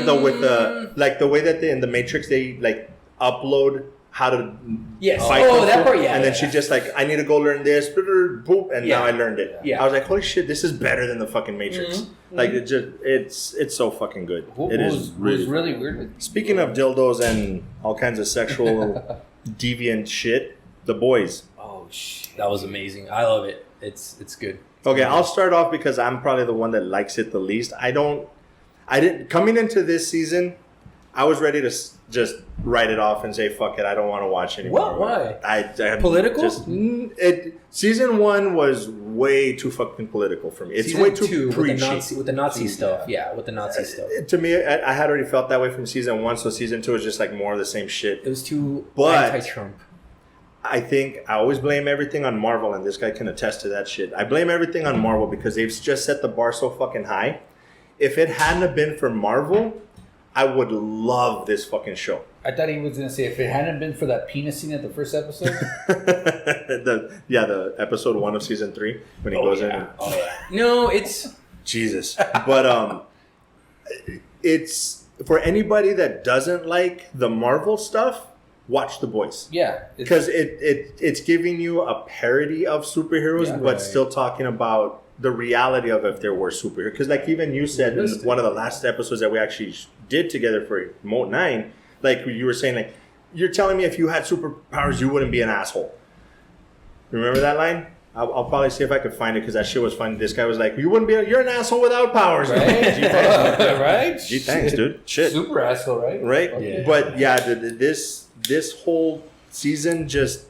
the way that they in the Matrix they like upload how to fight kung fu, that part, yeah. and then she just like, I need to go learn this, boop, and now I learned it. Yeah. I was like, holy shit, this is better than the fucking Matrix. Like it just it's so fucking good. It is really weird. Speaking of dildos and all kinds of sexual deviant shit, The Boys. Oh shit, that was amazing. I love it. It's good. Okay, I'll start off because I'm probably the one that likes it the least. I didn't coming into this season, I was ready to just write it off and say fuck it, I don't want to watch anymore. What? Why? I Political? Season 1 was way too fucking political for me. It's season way too 2 preachy. with the Nazi stuff. Yeah, with the Nazi stuff. To me, I had already felt that way from season 1, so season 2 is just like more of the same shit. It was too But anti-Trump. I think I always blame everything on Marvel, and this guy can attest to that shit. I blame everything on Marvel because they've just set the bar so fucking high. If it hadn't have been for Marvel, I would love this fucking show. I thought he was going to say, if it hadn't been for that penis scene at the first episode. the episode 1 of season 3 when he goes in. And, No, it's... Jesus. But it's for anybody that doesn't like the Marvel stuff, watch The Boys. Yeah. Because it's giving you a parody of superheroes, but still talking about the reality of if there were superheroes. Because like even you said in one of the last episodes that we actually did together for Moat 9, like you were saying, like, you're telling me if you had superpowers, you wouldn't be an asshole. Remember that line? I'll probably see if I could find it because that shit was funny. This guy was like, you're an asshole without powers. Right? Right? Gee, thanks, dude. Shit. Super asshole, right? Right? Yeah. But yeah, this whole season just,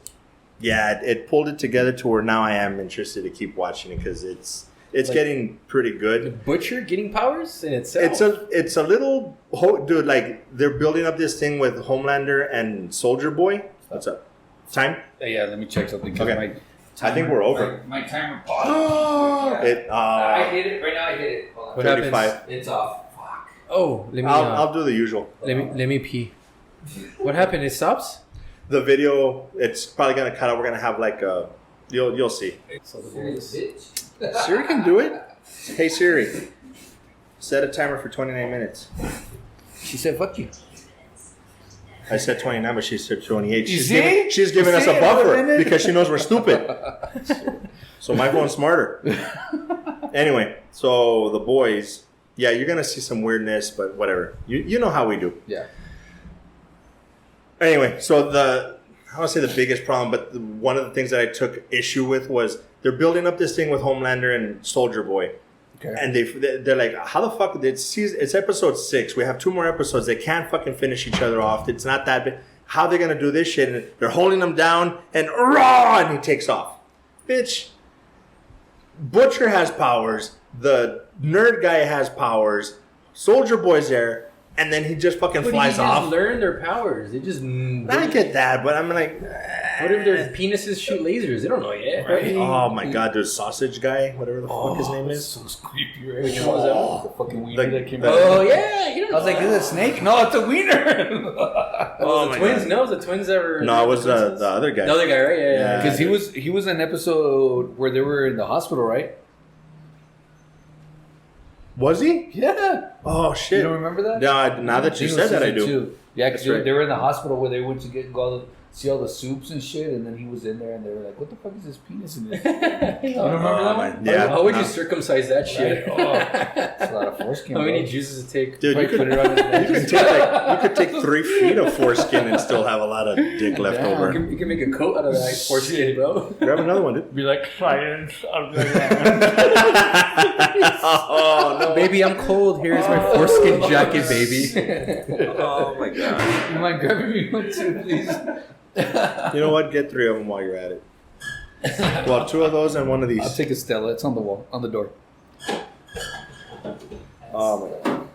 it pulled it together to where now I am interested to keep watching it because it's like, getting pretty good. The Butcher getting powers in itself. It's a little, dude, like they're building up this thing with Homelander and Soldier Boy. What's up? Time? Yeah, let me check something. Okay. I think we're over. My timer paused. I hit it. Right now I hit it. Hold on. What 35. happens? It's off. Fuck. Oh, let me... I'll do the usual. let me pee. What happened? It stops? The video, it's probably gonna cut out. We're gonna have like a, you'll see. Siri can do it. Hey Siri, set a timer for 29 minutes. She said, "Fuck you." I said 29, but she said 28. You see? She's giving us a buffer because she knows we're stupid. So my phone's smarter. Anyway, so The Boys. Yeah, you're gonna see some weirdness, but whatever. You know how we do. Yeah. Anyway, so I don't say the biggest problem, but one of the things that I took issue with was they're building up this thing with Homelander and Soldier Boy. Okay. And they're like, how the fuck? It's episode 6. We have 2 more episodes. They can't fucking finish each other off. It's not that big. How are they going to do this shit? And they're holding him down and raw, and he takes off. Bitch. Butcher has powers. The nerd guy has powers. Soldier Boy's there. And then he just fucking flies off. They learn their powers. They just... I get that, but I'm like... What if their penises shoot lasers? They don't know yet. Right? Oh my god, there's Sausage Guy, whatever the fuck his name is. So creepy, right? Which one was that? The fucking wiener that came out. Oh, yeah. I was like, is it a snake? No, it's a wiener. Oh, the twins? God. No, the twins ever... No, it was the other guy. The other guy, right? Yeah. Because he was in an episode where they were in the hospital, right? Was he? Yeah. Oh, shit. You don't remember that? No, now that you said that, I do. 2. Yeah, because they were in the hospital where they went to see all the soups and shit, and then he was in there, and they were like, "What the fuck is this penis in this?" You don't remember that one? Yeah. How would you circumcise that shit? Right? Oh, it's a lot of foreskin. How many juices to take? Dude, you could take 3 feet of foreskin and still have a lot of dick left over. You can make a coat out of that foreskin, bro. Grab another one, dude. Be like, science. Oh no, baby, I'm cold. Here's my foreskin jacket, baby. Oh my god. You mind grabbing me one too, please? You know what? Get 3 of them while you're at it. Well, 2 of those and 1 of these. I'll take a Stella. It's on the wall, on the door. Oh my god.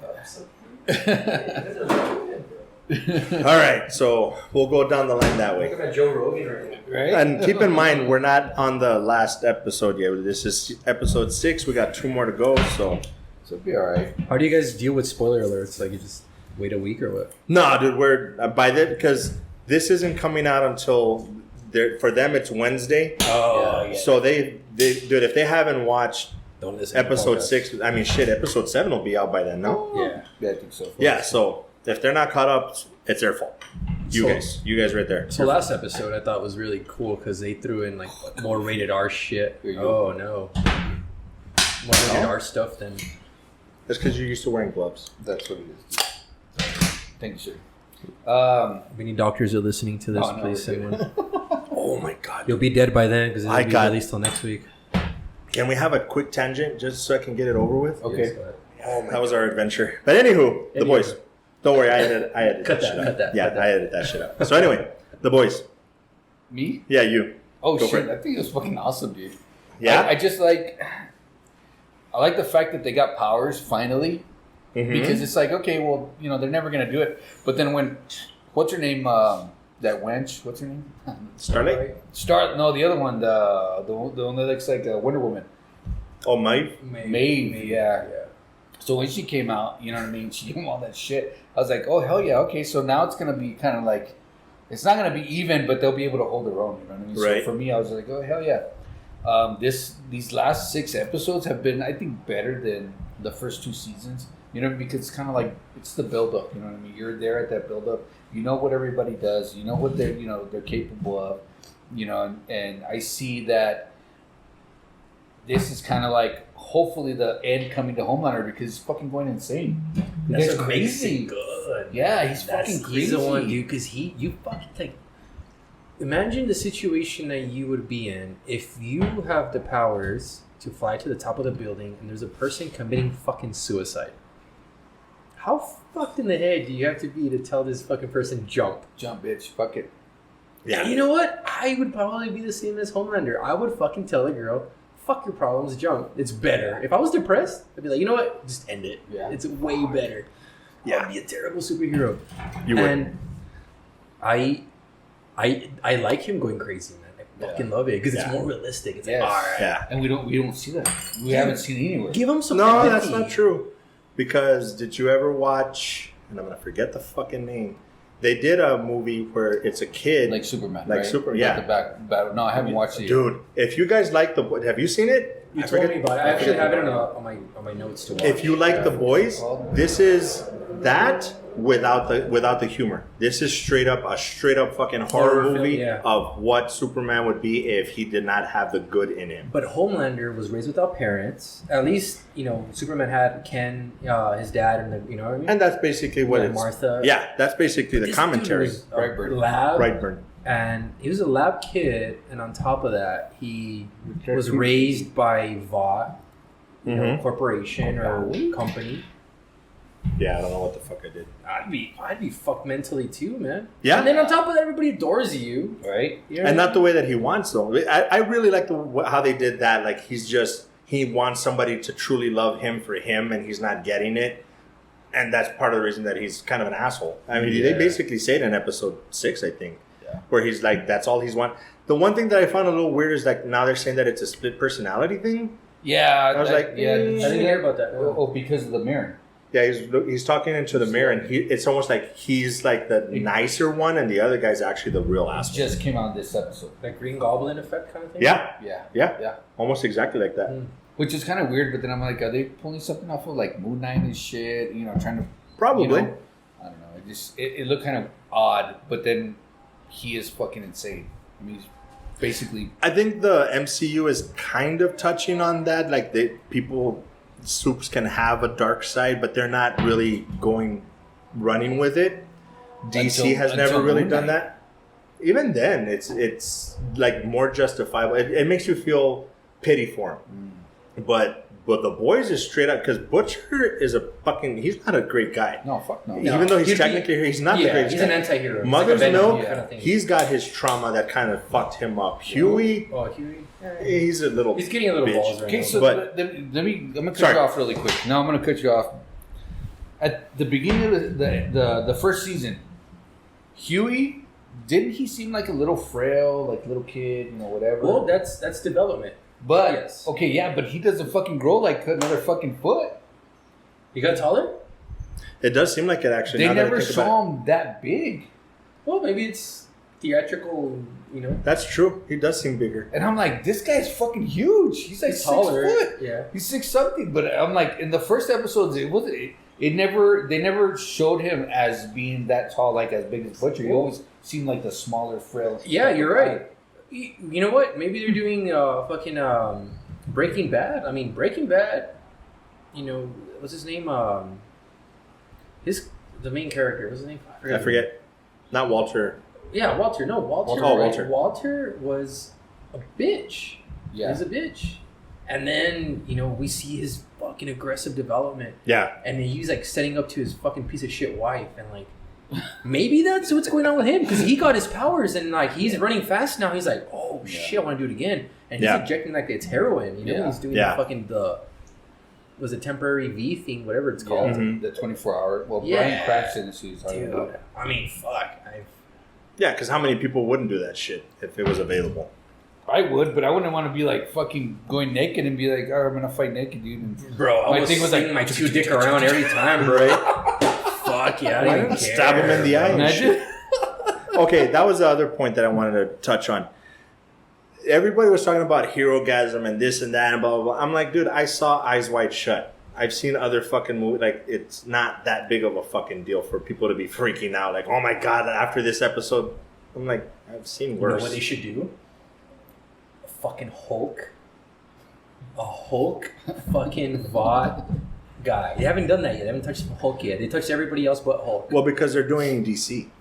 All right, so we'll go down the line that way. Look at Joe Rogan right now. Right? And keep in mind, we're not on the last episode yet. This is episode 6. We got 2 more to go, so it'll be all right. How do you guys deal with spoiler alerts? Like, you just wait a week or what? No, dude, we're by that because this isn't coming out until for them it's Wednesday. Oh, yeah. So they dude, if they haven't watched don't listen. episode 6, I mean shit, episode 7 will be out by then, no? Yeah, I think so. Yeah, so if they're not caught up, it's their fault. You guys right there. So last episode I thought was really cool because they threw in like more rated R shit. Oh no, more rated R stuff than. That's because you're used to wearing gloves. That's what it is. Thank you, sir. If any doctors are listening to this, please send one. Oh my god, you'll be dead by then because it won't be released till next week. Can we have a quick tangent just so I can get it over with? Okay. That was our adventure. But anywho, The Boys. Don't worry, I edited cut that shit cut out. that. Yeah, I edited that shit out. So anyway, The Boys. Me? Yeah, you. Oh Go shit! I think it was fucking awesome, dude. Yeah. I just like. I like the fact that they got powers finally, because it's like, okay, well, you know, they're never gonna do it. But then when, what's her name? That wench. What's her name? Starlight. No, the other one. The one that looks like a Wonder Woman. Oh, Maeve. Maeve. Yeah. So when she came out, you know what I mean? She gave him all that shit. I was like, oh hell yeah, okay. So now it's gonna be kind of like, it's not gonna be even, but they'll be able to hold their own. You know what I mean? Right. So for me, I was like, oh hell yeah. These last 6 episodes have been, I think, better than the first 2 seasons. You know, because it's kind of like, it's the build up. You know what I mean? You're there at that build up. You know what everybody does. You know what they're capable of. You know, and I see that this is kind of like hopefully the end coming to Homelander, because he's fucking going insane. That's crazy. Good. Yeah, he's fucking crazy. He's the one, dude. Because you fucking like. Imagine the situation that you would be in if you have the powers to fly to the top of the building and there's a person committing fucking suicide. How fucked in the head do you have to be to tell this fucking person jump? Jump, bitch. Fuck it. Yeah. You know what? I would probably be the same as Homelander. I would fucking tell the girl, fuck your problems, jump. It's better. If I was depressed, I'd be like, you know what? Just end it. Yeah. It's way better. Yeah. I'd be a terrible superhero. You would. And I like him going crazy, man. I fucking love it because it's more realistic. It's like, all right. Yeah. And we don't see that. We haven't seen it anywhere. Give him some No, empathy. that's not true. Because did you ever watch, and I'm going to forget the fucking name, they did a movie where it's a kid. Like Superman, Like right? Super, The back. No, I haven't watched it yet. Dude, if you guys like have you seen it? You told me about it. I actually have it on my notes to watch. If you like The Boys, this is that without the humor. This is straight up fucking horror movie of what Superman would be if he did not have the good in him. But Homelander was raised without parents. At least, you know, Superman had Ken, his dad, and you know what I mean? And that's basically what it's... Martha. Yeah, that's basically the commentary. Brightburn. And he was a lab kid, and on top of that, he was raised by Vought, you know, corporation or company. Yeah, I don't know what the fuck I did. I'd be fucked mentally too, man. Yeah. And then on top of that, everybody adores you, right? You know and not the way that he wants, though. I really like how they did that. Like, he wants somebody to truly love him for him, and he's not getting it. And that's part of the reason that he's kind of an asshole. I mean, they basically say it in episode 6, I think, where he's like, that's all he's want. The one thing that I found a little weird is like now they're saying that it's a split personality thing. Yeah. I was like, I didn't hear about that. Oh, because of the mirror. Yeah, he's talking into the mirror, and it's almost like he's like the nicer one, and the other guy's actually the real asshole. Just came out this episode. Like Green Goblin effect kind of thing? Yeah. Almost exactly like that. Which is kind of weird, but then I'm like, are they pulling something off of like Moon Knight and shit? You know, trying to... Probably. You know, I don't know. It looked kind of odd, but then he is fucking insane. I mean, he's basically... I think the MCU is kind of touching on that. Like, Supes can have a dark side, but they're not really running with it. DC has never really done that. Even then, it's like more justifiable. It makes you feel pity for him. But the Boys is straight up, because Butcher is he's not a great guy. No, fuck no. Even though he's technically he's not the greatest guy. He's an anti-hero. Mother's Milk, he's got his trauma that kind of fucked him up. Huey. He's getting a little balls right now. Okay, so let me. I'm gonna cut you off really quick. No, I'm gonna cut you off. At the beginning of the first season, Huey, didn't he seem like a little frail, like little kid, you know, whatever? Well, that's development. But but he doesn't fucking grow like another fucking foot. He got taller? It does seem like it actually. They never saw him that big. Well, maybe it's theatrical, you know. That's true. He does seem bigger. And I'm like, this guy's fucking huge. He's like 6 foot. Yeah. He's 6 something. But I'm like, in the first episodes, they never showed him as being that tall, like as big as Butcher. He always seemed like the smaller, frail. Yeah, you're right. You know what? Maybe they're doing fucking Breaking Bad. I mean, Breaking Bad, you know, what's his name? The main character. What's his name? I forget. Not Walter. Yeah, Walter. No, Walter. Walter. Walter was a bitch. Yeah. He was a bitch. And then, you know, we see his fucking aggressive development. Yeah. And he's like setting up to his fucking piece of shit wife, and like, maybe that's what's going on with him, because he got his powers and like he's running fast now. He's like, oh shit, I want to do it again. and he's injecting like it's heroin. You know, he's doing was a temporary V thing, whatever it's called. The 24-hour. Well, Brian Cranston is who he's talking about. I mean, fuck. Yeah, because how many people wouldn't do that shit if it was available? I would, but I wouldn't want to be like fucking going naked and be like, "Oh, I'm gonna fight naked, dude." And bro, I was like my two dick around every time, bro. Fuck yeah, I don't even care. Stab him in the eye. Imagine. Okay, that was the other point that I wanted to touch on. Everybody was talking about hero-gasm and this and that and blah, blah, blah. I'm like, dude, I saw Eyes Wide Shut. I've seen other fucking movies. Like, it's not that big of a fucking deal for people to be freaking out. Like, oh my God, after this episode. I'm like, I've seen worse. You know what they should do? A fucking Hulk. A Hulk fucking Vought guy. They haven't done that yet. They haven't touched Hulk yet. They touched everybody else but Hulk. Well, because they're doing DC.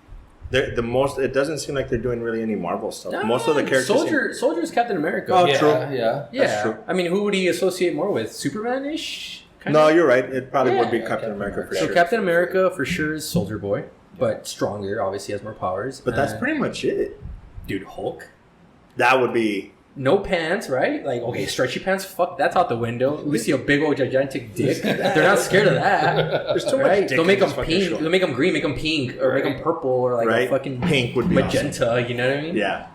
It doesn't seem like they're doing really any Marvel stuff. No, most of the characters. Soldier's Captain America. Oh, true. Yeah. That's true. I mean, who would he associate more with? Superman-ish? No, you're right. It probably would be Captain America for sure. So Captain America for sure is Soldier Boy, but stronger. Obviously, has more powers. But that's pretty much it. Dude, Hulk. That would be... No pants, right? Like, okay, stretchy pants, fuck, that's out the window. We see a big old gigantic dick. They're not scared of that. There's too much dick. They'll make them pink. They'll make them green, make them pink, or make them purple, or like a fucking pink would be magenta. Awesome. You know what I mean? Yeah.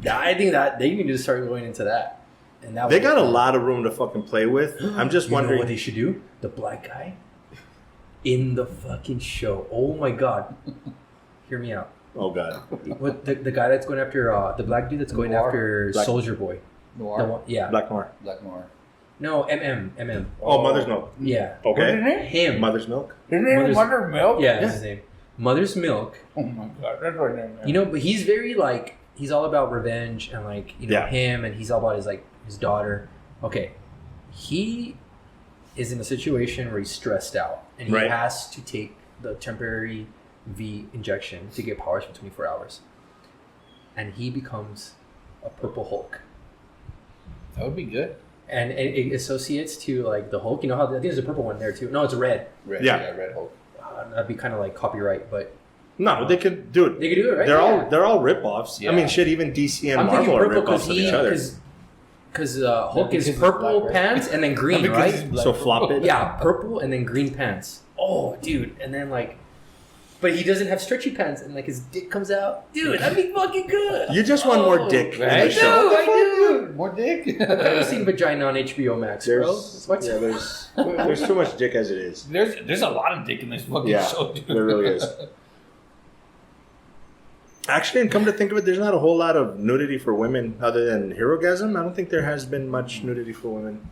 I think that they need to start going into that. And that they got a lot of room to fucking play with. I'm just wondering what they should do. The black guy in the fucking show. Oh my God! Hear me out. Oh God! What the guy that's going after the black dude that's going after Soldier Boy? Noir. Black Noir. No, MM. Oh, Mother's Milk. Yeah. Okay. Him. Mother's Milk. His name is Mother's Milk. Yeah, that's his name. Mother's Milk. Oh my God, that's what name. You know, but he's very like he's all about revenge and like him, and he's all about his daughter. Okay, he is in a situation where he's stressed out, and he has to take the temporary V injection to get powers for 24 hours, and he becomes a Purple Hulk. That would be good. And it associates to like the Hulk. You know how I think there's a purple one there too. No, it's red. Red Hulk. That'd be kind of like copyright, but no, they could do it. They could do it, right? They're all rip-offs. Yeah. I mean, shit. Even DC and Marvel are rip-offs of each other. Because Hulk is purple pants and then green, right? So flop it. Yeah, purple and then green pants. Oh, dude, and then like. But he doesn't have stretchy pants, and like his dick comes out. Dude, that'd be fucking good. You just want more dick. I do. More dick. I've seen vagina on HBO Max, bro. There's too much dick as it is. There's a lot of dick in this fucking show, dude. There really is. Actually, and come to think of it, there's not a whole lot of nudity for women other than hero-gasm. I don't think there has been much nudity for women.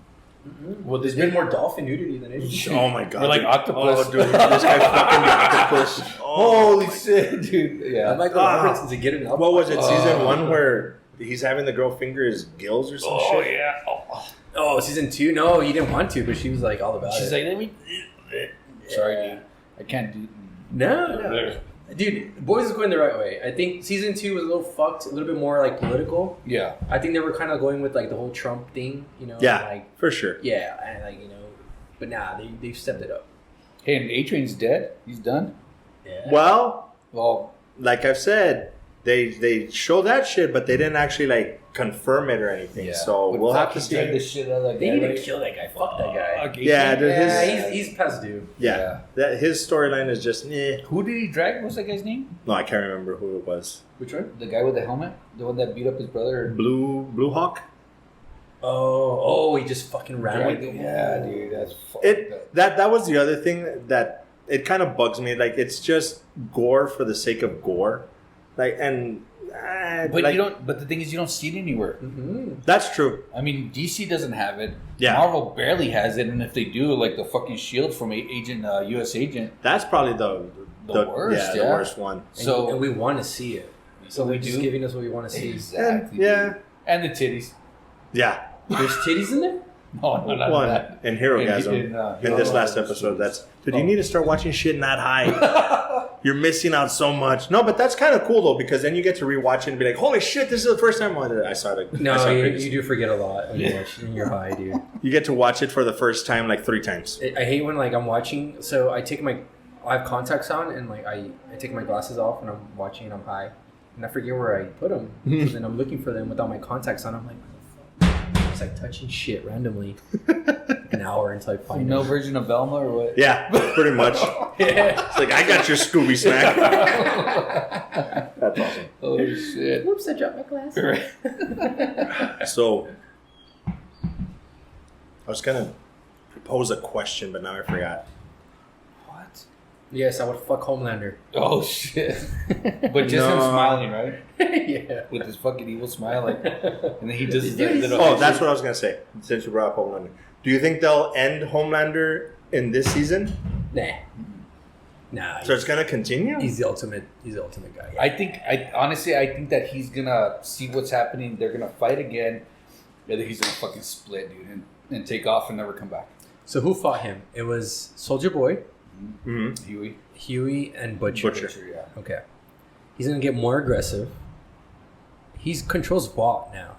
Mm-hmm. Well, there's been more dolphin nudity than anything. Oh my God! We're like octopus. Oh, dude, this guy fucking the octopus. Holy shit, dude! Yeah, Michael Robertson's getting up. What was it? Season 1 where he's having the girl finger his gills or some shit. Oh yeah. Oh, season 2. No, he didn't want to, but she was like all about it. She's like, let me. Sorry, dude. I can't do. No. Dude, Boys is going the right way. I think season 2 was a little fucked, a little bit more like political. Yeah. I think they were kind of going with like the whole Trump thing, you know. Yeah, like, for sure. Yeah, and like but nah, they've stepped it up. Hey, and A-Train's dead. He's done. Yeah. Well, like I've said, they show that shit, but they didn't actually like confirm it or anything. Yeah. So we'll have to see. The shit out of that they need to kill that guy. Fuck that guy. Yeah, he's past due. Yeah. That his storyline is just. Who did he drag? What's that guy's name? No, I can't remember who it was. Which one? The guy with the helmet, the one that beat up his brother. Blue Hawk. Oh, he just fucking ran with him. Yeah, dude, that's fucked that was the other thing that it kind of bugs me. Like, it's just gore for the sake of gore, like and. But like, you don't. But the thing is, you don't see it anywhere. Mm-hmm. That's true. I mean, DC doesn't have it. Yeah. Marvel barely has it, and if they do, like the fucking Shield from U.S. Agent. That's probably the worst. Yeah, the worst one. And we want to see it. So they're just giving us what we want to see. Exactly. And the titties. Yeah. There's titties in there? No, not one. That. And hero-gasm. In this last episode, dude, you need to start watching shit not high. You're missing out so much. No, but that's kind of cool though, because then you get to rewatch it and be like, "Holy shit, this is the first time I saw it." No, you do forget a lot when you watch when you're high, dude. You get to watch it for the first time like 3 times. I hate when like I'm watching. So I have contacts on and like I take my glasses off when I'm watching and I'm high, and I forget where I put them. So then I'm looking for them without my contacts on. I'm like, just like touching shit randomly. Like an hour until I find No version of Velma or what? Yeah, pretty much. Yeah. It's like, I got your Scooby snack. That's awesome. Oh, shit. Whoops, I dropped my glass. So, I was going to propose a question, but now I forgot. What? Yes, I would fuck Homelander. Oh, shit. But just him smiling, right? Yeah. With his fucking evil smile. Like, and then he does Oh, that's what I was going to say, since you brought up Homelander. Do you think they'll end Homelander in this season? Nah. So it's going to continue? He's the ultimate guy. I think that he's gonna see what's happening. They're gonna fight again. And then he's gonna fucking split, dude, and take off and never come back. So who fought him? It was Soldier Boy, Huey, and Butcher. Yeah. Okay. He's gonna get more aggressive. He controls Vought now.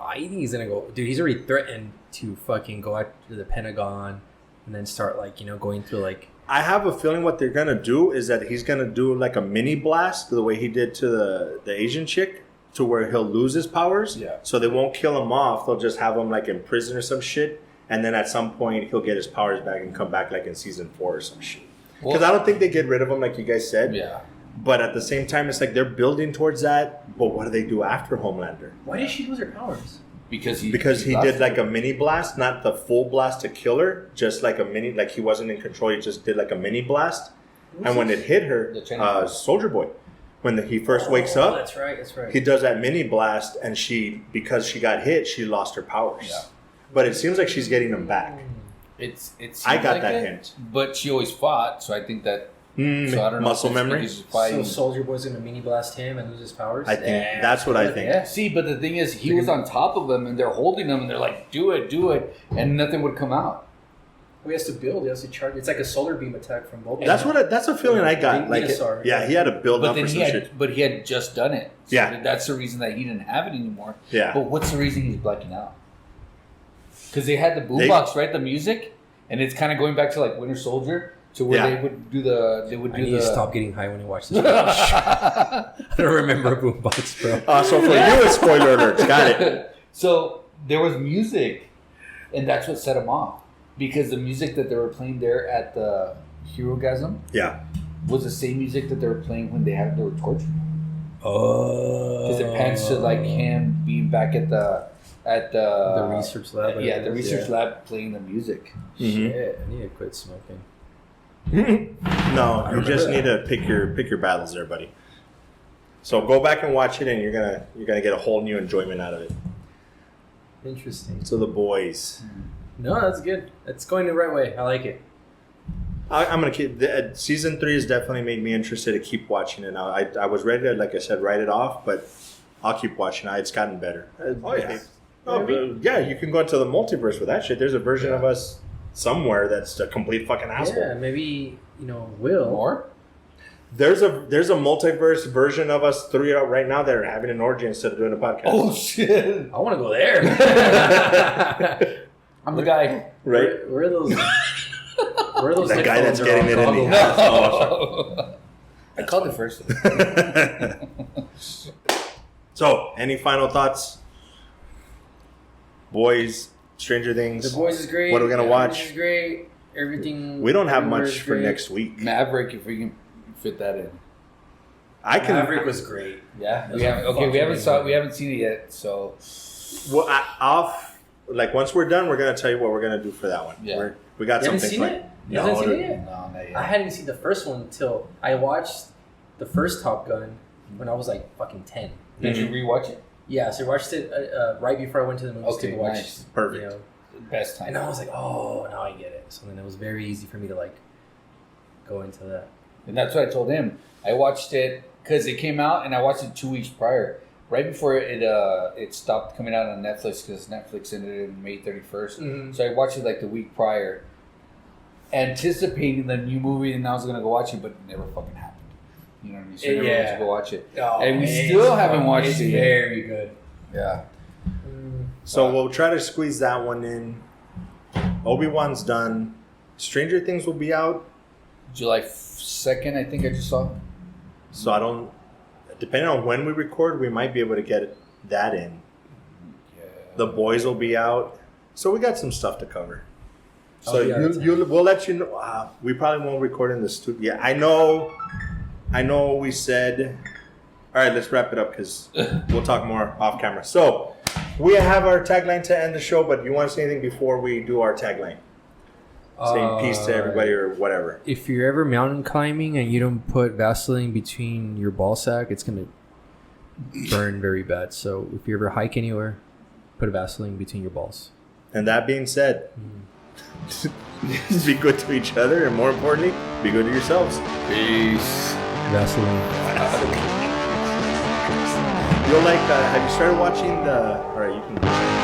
I think he's gonna go. Dude, he's already threatened to fucking go after the Pentagon, and then start going through like. I have a feeling what they're gonna do is that he's gonna do like a mini blast, the way he did to the Asian chick, to where he'll lose his powers. Yeah. So they won't kill him off. They'll just have him like in prison or some shit, and then at some point he'll get his powers back and come back like in season 4 or some shit. Because I don't think they get rid of him like you guys said. Yeah. But at the same time, it's like they're building towards that. But what do they do after Homelander? Why did she lose her powers? Because he did like a mini blast, not the full blast to kill her, just like a mini, like he wasn't in control. He just did like a mini blast, and when it hit her, Soldier Boy, when he first wakes up, that's right. he does that mini blast, and because she got hit, she lost her powers. Yeah. But it seems like she's getting them back. I got that hint, but she always fought, so I think that. So I don't know. Muscle memory. So Soldier Boy's gonna mini blast him and lose his powers. I think that's what I think. Yeah. See, but the thing is, he was on top of him, and they're holding him, and they're like, "Do it," and nothing would come out. He has to build. He has to charge. It's like a solar beam attack from both. That's a feeling I got. Like, he had to build up for some shit. But he had just done it. So yeah, that's the reason that he didn't have it anymore. Yeah. But what's the reason he's blacking out? Because they had the boombox, right? The music, and it's kind of going back to like Winter Soldier. To where they would do the. I need to stop getting high when I watch this. I don't remember a boombox, bro. So for you, it's spoiler alerts. Got it. So there was music, and that's what set him off. Because the music that they were playing there at the Herogasm was the same music that they were playing when they were torturing. Because it pans to like him being back at the research lab. Yeah, the research lab playing the music. Shit, I need to quit smoking. No, you just need to pick your battles there, buddy. So go back and watch it, and you're gonna get a whole new enjoyment out of it. Interesting. So The Boys. No, that's good. It's going the right way. I like it. I'm gonna keep. Season 3 has definitely made me interested to keep watching it. Now I was ready to, like I said, write it off, but I'll keep watching. It's gotten better. Yeah, you can go into the multiverse with that shit. There's a version of us somewhere that's a complete fucking asshole. Yeah, maybe Will. Or there's a multiverse version of us 3 out right now that are having an orgy instead of doing a podcast. Oh shit! I want to go there. I'm the guy. Right? Where are those? Where are those? That guy that's getting it in the ass. No. I called it first. So, any final thoughts? Boys, Stranger Things. The Boys is great. What are we gonna watch? Is great. Everything. We don't have much for next week. Maverick, if we can fit that in. Maverick was great. Yeah, we haven't seen it yet. So, once we're done, we're gonna tell you what we're gonna do for that one. Yeah, we got you something. Haven't seen it? You haven't seen it yet? No, not yet. I hadn't seen the first one until I watched the first Top Gun when I was like fucking 10. Did you rewatch it? Yeah, so I watched it right before I went to the movies to watch. Nice. Perfect. Best time. And I was like, oh, now I get it. So then it was very easy for me to go into that. And that's what I told him. I watched it because it came out, and I watched it 2 weeks prior, right before it stopped coming out on Netflix because Netflix ended in May 31st. Mm-hmm. So I watched it the week prior, anticipating the new movie, and I was gonna go watch it, but it never fucking happened. You know what I mean? So I never went to go watch it, and we still haven't watched it yet. Very good. Yeah. So we'll try to squeeze that one in. Obi-Wan's done. Stranger Things will be out July 2nd, I think I just saw. So depending on when we record, we might be able to get that in. The boys will be out. So we got some stuff to cover. So we'll let you know. We probably won't record in the studio. Yeah, I know we said... All right, let's wrap it up because we'll talk more off camera. So we have our tagline to end the show, but you want to say anything before we do our tagline? Saying peace to everybody or whatever. If you're ever mountain climbing and you don't put Vaseline between your ball sack, it's going to burn very bad. So if you ever hike anywhere, put a Vaseline between your balls. And that being said, be good to each other, and more importantly, be good to yourselves. Peace. Vaseline. You'll have you started watching the... All right, you can...